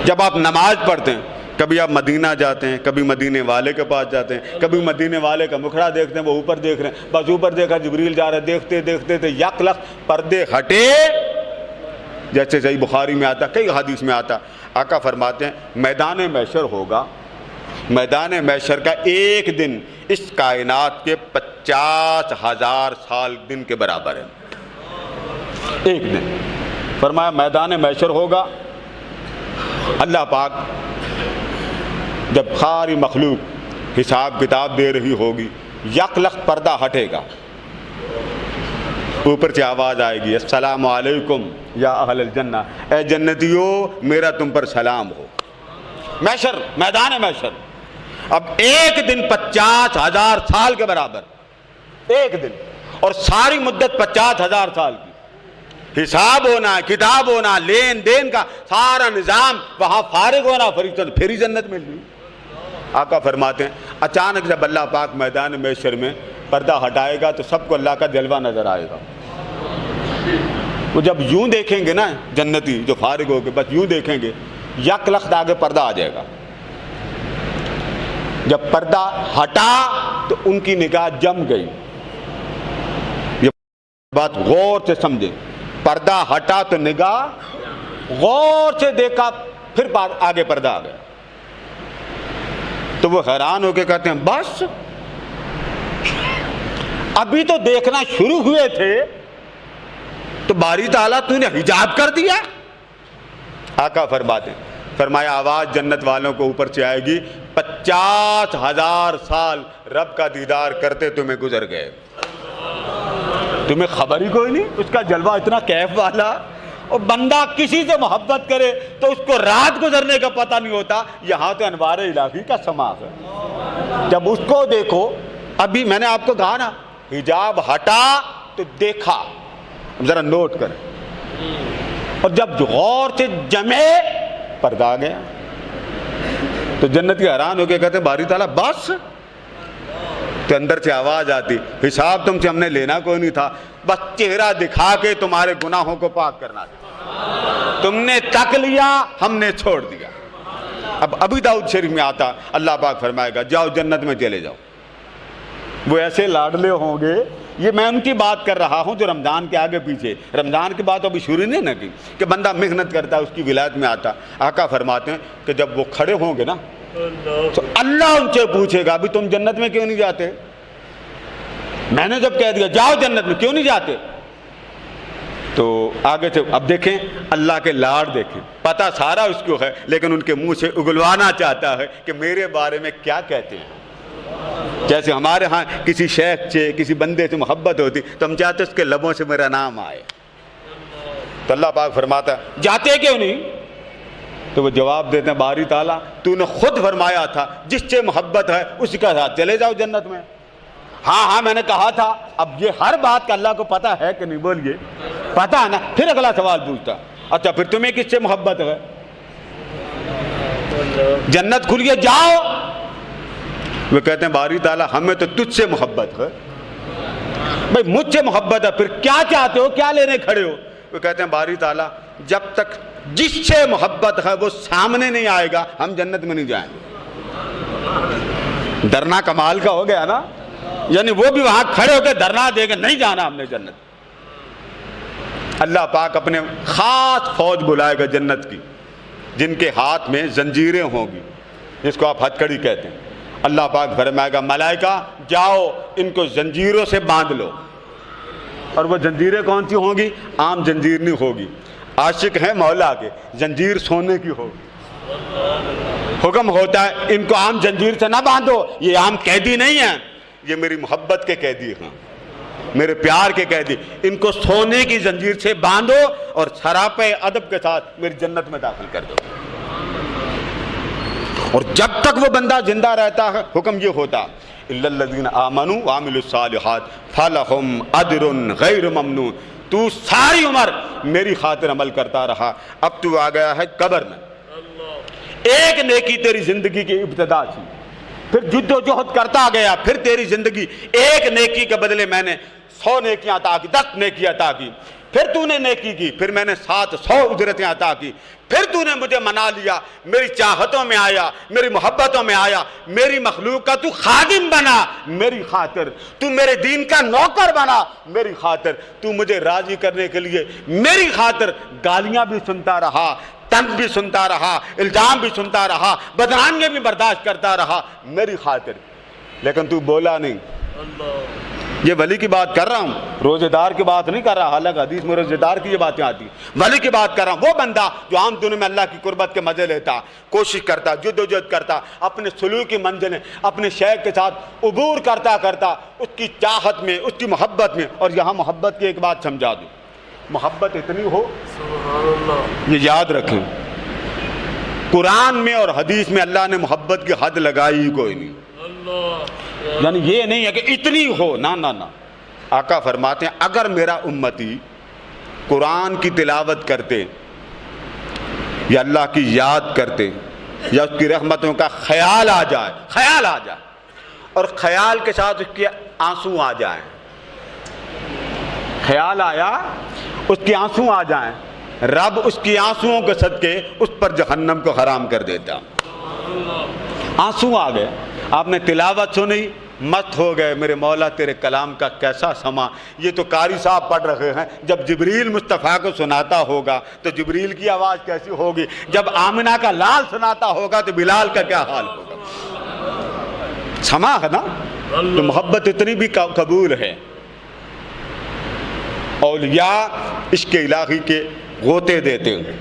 جب آپ نماز پڑھتے ہیں، کبھی آپ مدینہ جاتے ہیں، کبھی مدینے والے کے پاس جاتے ہیں، کبھی مدینے والے کا مکھڑا دیکھتے ہیں، وہ اوپر دیکھ رہے ہیں، بس اوپر دیکھا جبریل جا رہے، دیکھتے دیکھتے تھے یک لخ پردے ہٹے، جیسے صحیح بخاری میں آتا، کئی حدیث میں آتا، آقا فرماتے ہیں میدان محشر ہوگا، میدان محشر کا ایک دن اس کائنات کے 50,000 سال دن کے برابر ہے، ایک دن۔ فرمایا میدان محشر ہوگا، اللہ پاک جب ساری مخلوق حساب کتاب دے رہی ہوگی، یک لخت پردہ ہٹے گا، اوپر سے آواز آئے گی، السلام علیکم یا اہل الجنہ، اے جنتیو میرا تم پر سلام ہو۔ محشر، میدان محشر، اب ایک دن 50,000 سال کے برابر، ایک دن، اور ساری مدت 50,000 سال کی، حساب ہونا، کتاب ہونا، لین دین کا سارا نظام وہاں فارغ ہونا، پھر ہی جنت مل گئی۔ آقا فرماتے ہیں اچانک جب اللہ پاک میدان محشر میں پردہ ہٹائے گا تو سب کو اللہ کا جلوہ نظر آئے گا۔ وہ جب یوں دیکھیں گے نا جنتی جو فارغ ہو کے بس یوں دیکھیں گے، یک لخت آگے پردہ آ جائے گا۔ جب پردہ ہٹا تو ان کی نگاہ جم گئی، یہ بات غور سے سمجھیں، پردہ ہٹا تو نگاہ غور سے دیکھا، پھر آگے پردہ آ گیا، تو وہ حیران ہو کے کہتے ہیں بس ابھی تو دیکھنا شروع ہوئے تھے تو باری تعالیٰ تو نے حجاب کر دیا۔ آقا فرماتے ہیں، فرمایا آواز جنت والوں کو اوپر سے آئے گی، 50,000 سال رب کا دیدار کرتے تمہیں گزر گئے، تمہیں خبر ہی کوئی نہیں، اس کا جلوہ اتنا کیف والا، اور بندہ کسی سے محبت کرے تو اس کو رات گزرنے کا پتہ نہیں ہوتا، یہاں تو انوار الہی کا سماع ہے۔ جب اس کو دیکھو، ابھی میں نے آپ کو کہا نا حجاب ہٹا تو دیکھا، ذرا نوٹ کریں، اور جب غور سے جمے پردہ آ گیا تو جنت کے حیران ہو کے کہتے ہیں باری تعالیٰ بس؟ تو اندر سے آواز آتی حساب تم سے ہم نے لینا کوئی نہیں تھا، بس چہرہ دکھا کے تمہارے گناہوں کو پاک کرنا تھا، تم نے تک لیا ہم نے چھوڑ دیا۔ اب ابھی داؤد شریف میں آتا اللہ پاک فرمائے گا جاؤ جنت میں چلے جاؤ، وہ ایسے لاڈلے ہوں گے۔ یہ میں ان کی بات کر رہا ہوں جو رمضان کے آگے پیچھے، رمضان کی بات ابھی شروع نہیں نہ کی کہ بندہ محنت کرتا ہے اس کی ولایت میں آتا۔ آقا فرماتے ہیں کہ جب وہ کھڑے ہوں گے نا تو اللہ ان سے پوچھے گا ابھی تم جنت میں کیوں نہیں جاتے؟ میں نے جب کہہ دیا جاؤ جنت میں کیوں نہیں جاتے؟ تو آگے سے اب دیکھیں اللہ کے لاڑ دیکھیں، پتہ سارا اس کو ہے لیکن ان کے منہ سے اگلوانا چاہتا ہے کہ میرے بارے میں کیا کہتے ہیں۔ جیسے ہمارے ہاں کسی شیخ سے کسی بندے سے محبت ہوتی تو ہم چاہتے اس کے لبوں سے میرا نام آئے، تو اللہ پاک فرماتا ہے جاتے کیوں نہیں؟ تو وہ جواب دیتے ہیں باری تعالیٰ تو نے خود فرمایا تھا جس سے محبت ہے اسی کا ساتھ چلے جاؤ جنت میں۔ ہاں میں نے کہا تھا۔ اب یہ ہر بات کا اللہ کو پتہ ہے کہ نہیں؟ بولیے پتہ ہے نا۔ پھر اگلا سوال پوچھتا اچھا پھر تمہیں کس سے محبت ہے؟ جنت کھلیے جاؤ۔ وہ کہتے ہیں باری تعالیٰ ہمیں تو تجھ سے محبت ہے۔ بھائی مجھ سے محبت ہے پھر کیا چاہتے ہو، کیا لینے کھڑے ہو؟ وہ کہتے ہیں باری تعالیٰ جب تک جس سے محبت ہے وہ سامنے نہیں آئے گا ہم جنت میں نہیں جائیں گے۔ ڈرنا کمال کا ہو گیا نا، یعنی وہ بھی وہاں کھڑے ہو کے ڈرنا دے گا نہیں جانا ہم نے جنت۔ اللہ پاک اپنے خاص فوج بلائے گا جنت کی جن کے ہاتھ میں زنجیریں ہوں گی، جس کو آپ ہتھکڑی کہتے ہیں۔ اللہ پاک فرمائے گا ملائکہ جاؤ ان کو زنجیروں سے باندھ لو، اور وہ زنجیریں کون سی ہوں گی؟ عام زنجیر نہیں ہوگی، عاشق ہیں مولا کے، زنجیر سونے کی ہوگی۔ حکم ہوتا ہے ان کو عام زنجیر سے نہ باندھو، یہ عام قیدی نہیں ہیں، یہ میری محبت کے قیدی ہیں، میرے پیار کے قیدی، ان کو سونے کی زنجیر سے باندھو اور سراپے ادب کے ساتھ میری جنت میں داخل کر دو۔ اور جب تک وہ بندہ زندہ رہتا ہے حکم یہ ہوتا الا الذین آمنوا وعملوا الصالحات فلہم اجر غیر ممنون۔ تو ساری عمر میری خاطر عمل کرتا رہا، اب تو آ گیا ہے قبر میں۔ ایک نیکی تیری زندگی کی ابتدا تھی، پھر جد و جہد کرتا گیا، پھر تیری زندگی ایک نیکی کے بدلے میں نے 100 نیکیاں عطا کی، 10 نیکیاں عطا کی، پھر تو نے نیکی کی، پھر میں نے 700 اجرتیں عطا کی، پھر تو نے مجھے منا لیا، میری چاہتوں میں آیا، میری محبتوں میں آیا، میری مخلوق کا تو خادم بنا میری خاطر، تو میرے دین کا نوکر بنا میری خاطر، تو مجھے راضی کرنے کے لیے میری خاطر گالیاں بھی سنتا رہا، تنق بھی سنتا رہا، الزام بھی سنتا رہا، بدنامیاں بھی برداشت کرتا رہا میری خاطر، لیکن تو بولا نہیں۔ یہ ولی کی بات کر رہا ہوں، روزے دار کی بات نہیں کر رہا، حالانکہ حدیث میں روزے دار کی یہ باتیں آتی، ولی کی بات کر رہا ہوں۔ وہ بندہ جو عام دنوں میں اللہ کی قربت کے مزے لیتا، کوشش کرتا، جد و جہد کرتا، اپنے سلوک کی منزلیں اپنے شیخ کے ساتھ عبور کرتا اس کی چاہت میں، اس کی محبت میں۔ اور یہاں محبت کی ایک بات سمجھا دوں، محبت اتنی ہو، یہ یاد رکھیں، قرآن میں اور حدیث میں اللہ نے محبت کی حد لگائی ہی کوئی نہیں، یعنی یہ نہیں ہے کہ اتنی ہو، نہ۔ آقا فرماتے ہیں اگر میرا امتی قرآن کی تلاوت کرتے یا اللہ کی یاد کرتے یا اس کی رحمتوں کا خیال آ جائے اور خیال کے ساتھ اس کے آنسو آ جائیں، خیال آیا اس کے آنسو آ جائیں، رب اس کی آنسوؤں کے صدقے اس پر جہنم کو حرام کر دیتا۔ آنسو آ گئے، آپ نے تلاوت سنی، مست ہو گئے، میرے مولا تیرے کلام کا کیسا سما۔ یہ تو قاری صاحب پڑھ رہے ہیں، جب جبریل مصطفیٰ کو سناتا ہوگا تو جبریل کی آواز کیسی ہوگی، جب آمنہ کا لال سناتا ہوگا تو بلال کا کیا حال ہوگا۔ سما ہے نا، تو محبت اتنی بھی قبول ہے۔ اولیاء عشق الہی کے غوطے دیتے ہیں،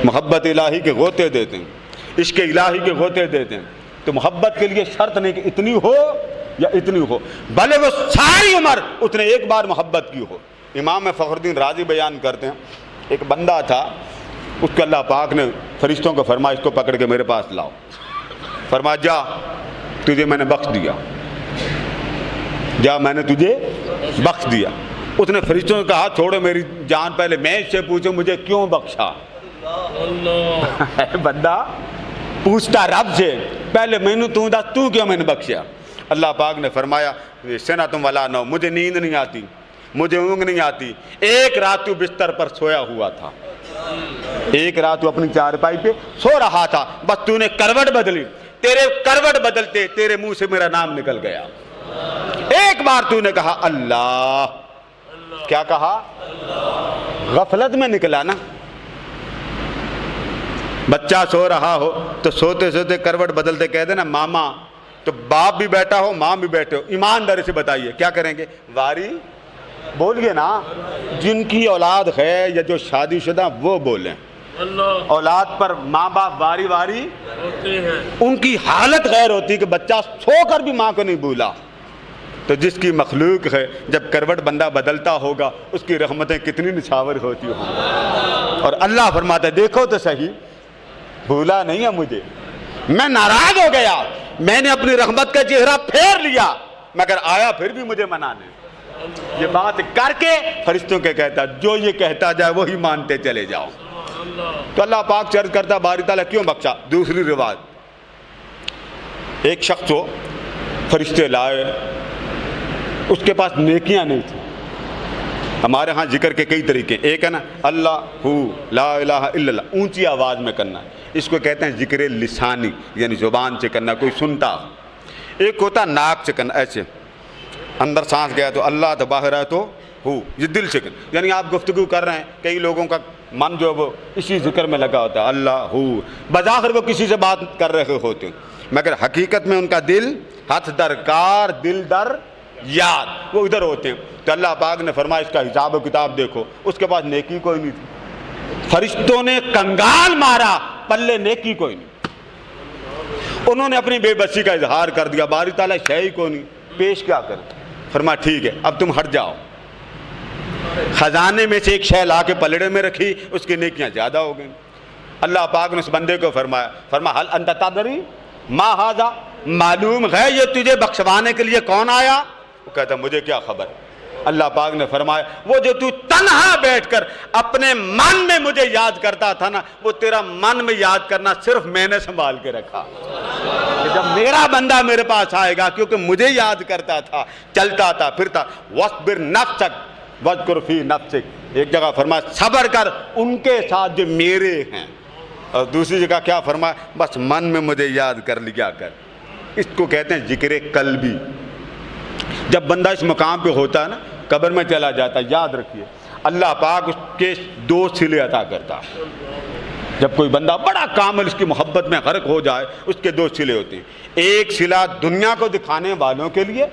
محبت الہی کے غوطے دیتے ہیں، عشق الہی کے غوطے دیتے ہیں۔ تو محبت کے لیے شرط نہیں کہ اتنی ہو یا اتنی ہو، بھلے وہ ساری عمر اتنے ایک بار محبت کی ہو۔ امام فخر الدین رازی بیان کرتے ہیں، ایک بندہ تھا، اس کو اللہ پاک نے فرشتوں کو فرمایا اس کو پکڑ کے میرے پاس لاؤ، فرمایا جا تجھے میں نے بخش دیا، جا میں نے تجھے بخش دیا۔ اس نے فرشتوں سے کہا چھوڑو میری جان، پہلے میں اس سے پوچھوں مجھے کیوں بخشا۔ اللہ بندہ پوچھتا رب سے، پہلے مینوں تو دس تو کیوں میں نے بخشیا؟ اللہ پاک نے فرمایا سنت ولا نوم، مجھے نیند نہیں آتی، مجھے اونگ نہیں آتی۔ ایک رات تو بستر پر سویا ہوا تھا، ایک رات تو اپنی چارپائی پہ سو رہا تھا، بس تو نے کروٹ بدلی، تیرے کروٹ بدلتے تیرے منہ سے میرا نام نکل گیا۔ ایک بار تو نے کہا اللہ، کیا کہا؟ غفلت میں نکلا نا۔ بچہ سو رہا ہو تو سوتے سوتے کروٹ بدلتے کہہ دینا ماما، تو باپ بھی بیٹھا ہو ماں بھی بیٹھے ہو، ایمانداری سے بتائیے کیا کریں گے؟ واری بولیے نا۔ جن کی اولاد ہے یا جو شادی شدہ وہ بولیں، اللہ اولاد پر ماں باپ واری واری ہوتے ہیں۔ ان کی حالت غیر ہوتی کہ بچہ سو کر بھی ماں کو نہیں بھولا۔ تو جس کی مخلوق ہے جب کروٹ بندہ بدلتا ہوگا اس کی رحمتیں کتنی نچھاور ہوتی ہوں گی۔ اور اللہ فرماتا ہے دیکھو تو صحیح، بھولا نہیں ہے مجھے، میں ناراض ہو گیا، میں نے اپنی رحمت کا چہرہ پھیر لیا، مگر آیا پھر بھی مجھے منانے۔ یہ بات کر کے فرشتوں کے کہتا جو یہ کہتا جائے وہی مانتے چلے جاؤ۔ تو اللہ پاک چرچ کرتا باری تعالیٰ کیوں بخشا؟ دوسری روایت، ایک شخص ہو فرشتے لائے، اس کے پاس نیکیاں نہیں تھیں۔ ہمارے ہاں ذکر کے کئی طریقے، ایک ہے نا اللہ ہو لا الہ الا اللہ، اونچی آواز میں کرنا، اس کو کہتے ہیں ذکر لسانی، یعنی زبان سے کرنا، کوئی سنتا۔ ایک ہوتا ناک سے کرنا، ایسے اندر سانس گیا تو اللہ، تو باہر ہے تو ہو، یہ دل سے کرنا، یعنی آپ گفتگو کر رہے ہیں، کئی لوگوں کا من جو وہ اسی ذکر میں لگا ہوتا ہے اللہ ہو، بظاہر وہ کسی سے بات کر رہے ہوتے ہیں مگر حقیقت میں ان کا دل ہاتھ در کار، دل در یاد، وہ ادھر ہوتے ہیں۔ تو اللہ پاک نے فرمایا اس کا حساب و کتاب دیکھو، اس کے پاس نیکی کوئی نہیں تھی، فرشتوں نے کنگال مارا، پلے نیکی کوئی نہیں، انہوں نے اپنی بے بسی کا اظہار کر دیا، باری تعالیٰ شے ہی کوئی نہیں، پیش کیا کرتا؟ فرمایا ٹھیک ہے اب تم ہٹ جاؤ۔ خزانے میں سے ایک شے لا کے پلڑے میں رکھی، اس کی نیکیاں زیادہ ہو گئیں۔ اللہ پاک نے اس بندے کو فرمایا حل انت تدری ما ھذا، معلوم ہے یہ تجھے بخشوانے کے لیے کون آیا؟ وہ کہتا مجھے کیا خبر۔ اللہ پاک نے فرمایا وہ جو تو تنہا بیٹھ کر اپنے من میں مجھے یاد کرتا تھا نا، وہ تیرا من میں یاد کرنا صرف میں نے سنبھال کے رکھا، کہ جب میرا بندہ میرے پاس آئے گا کیونکہ مجھے یاد کرتا تھا، چلتا تھا پھرتا، وَاصْبِرْ نَفْسَكَ وَاذْكُرْ فِي نَفْسِكَ، ایک جگہ فرمایا صبر کر ان کے ساتھ جو میرے ہیں، اور دوسری جگہ کیا فرمایا بس من میں مجھے یاد کر لیا کر۔ اس کو کہتے ہیں ذکر قلبی۔ جب بندہ اس مقام پہ ہوتا ہے نا، قبر میں چلا جاتا ہے، یاد رکھیے اللہ پاک اس کے دو صلے عطا کرتا۔ جب کوئی بندہ بڑا کامل اس کی محبت میں غرق ہو جائے، اس کے دو صلے ہوتے ہیں، ایک صلہ دنیا کو دکھانے والوں کے لیے،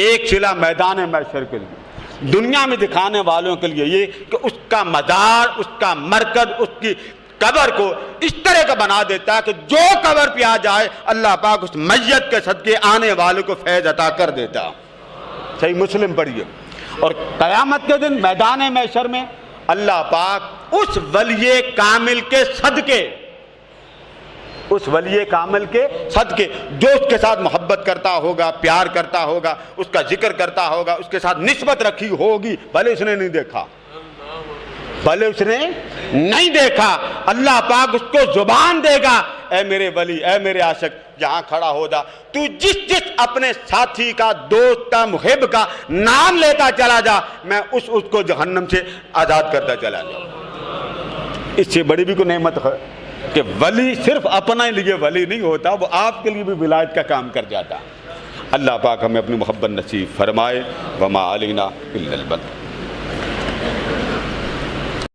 ایک صلہ میدان محشر کے لیے۔ دنیا میں دکھانے والوں کے لیے یہ کہ اس کا مزار، اس کا مرکز، اس کی قبر کو اس طرح کا بنا دیتا ہے کہ جو قبر پہ آ جائے اللہ پاک اس میت کے صدقے آنے والوں کو فیض عطا کر دیتا۔ صحیح مسلم پڑھیے۔ اور قیامت کے دن میدان محشر میں اللہ پاک اس ولی کامل کے صدقے، اس ولی کامل کے صدقے جو اس کے ساتھ محبت کرتا ہوگا، پیار کرتا ہوگا، اس کا ذکر کرتا ہوگا، اس کے ساتھ نسبت رکھی ہوگی، بھلے اس نے نہیں دیکھا، بھلے اس نے نہیں دیکھا، اللہ پاک اس کو زبان دے گا، اے میرے ولی، اے میرے عاشق، یہاں کھڑا ہو جا، تو جس جس اپنے ساتھی کا، دوست کا، محب کا نام لیتا چلا جا، میں اس کو جہنم سے آزاد کرتا چلا جاؤں۔ اس سے بڑی بھی کوئی نعمت ہے کہ ولی صرف اپنا لیے ولی نہیں ہوتا، وہ آپ کے لیے بھی ولایت کا کام کر جاتا۔ اللہ پاک ہمیں اپنی محبت نصیب فرمائے۔ وما علینا الا البلاغ۔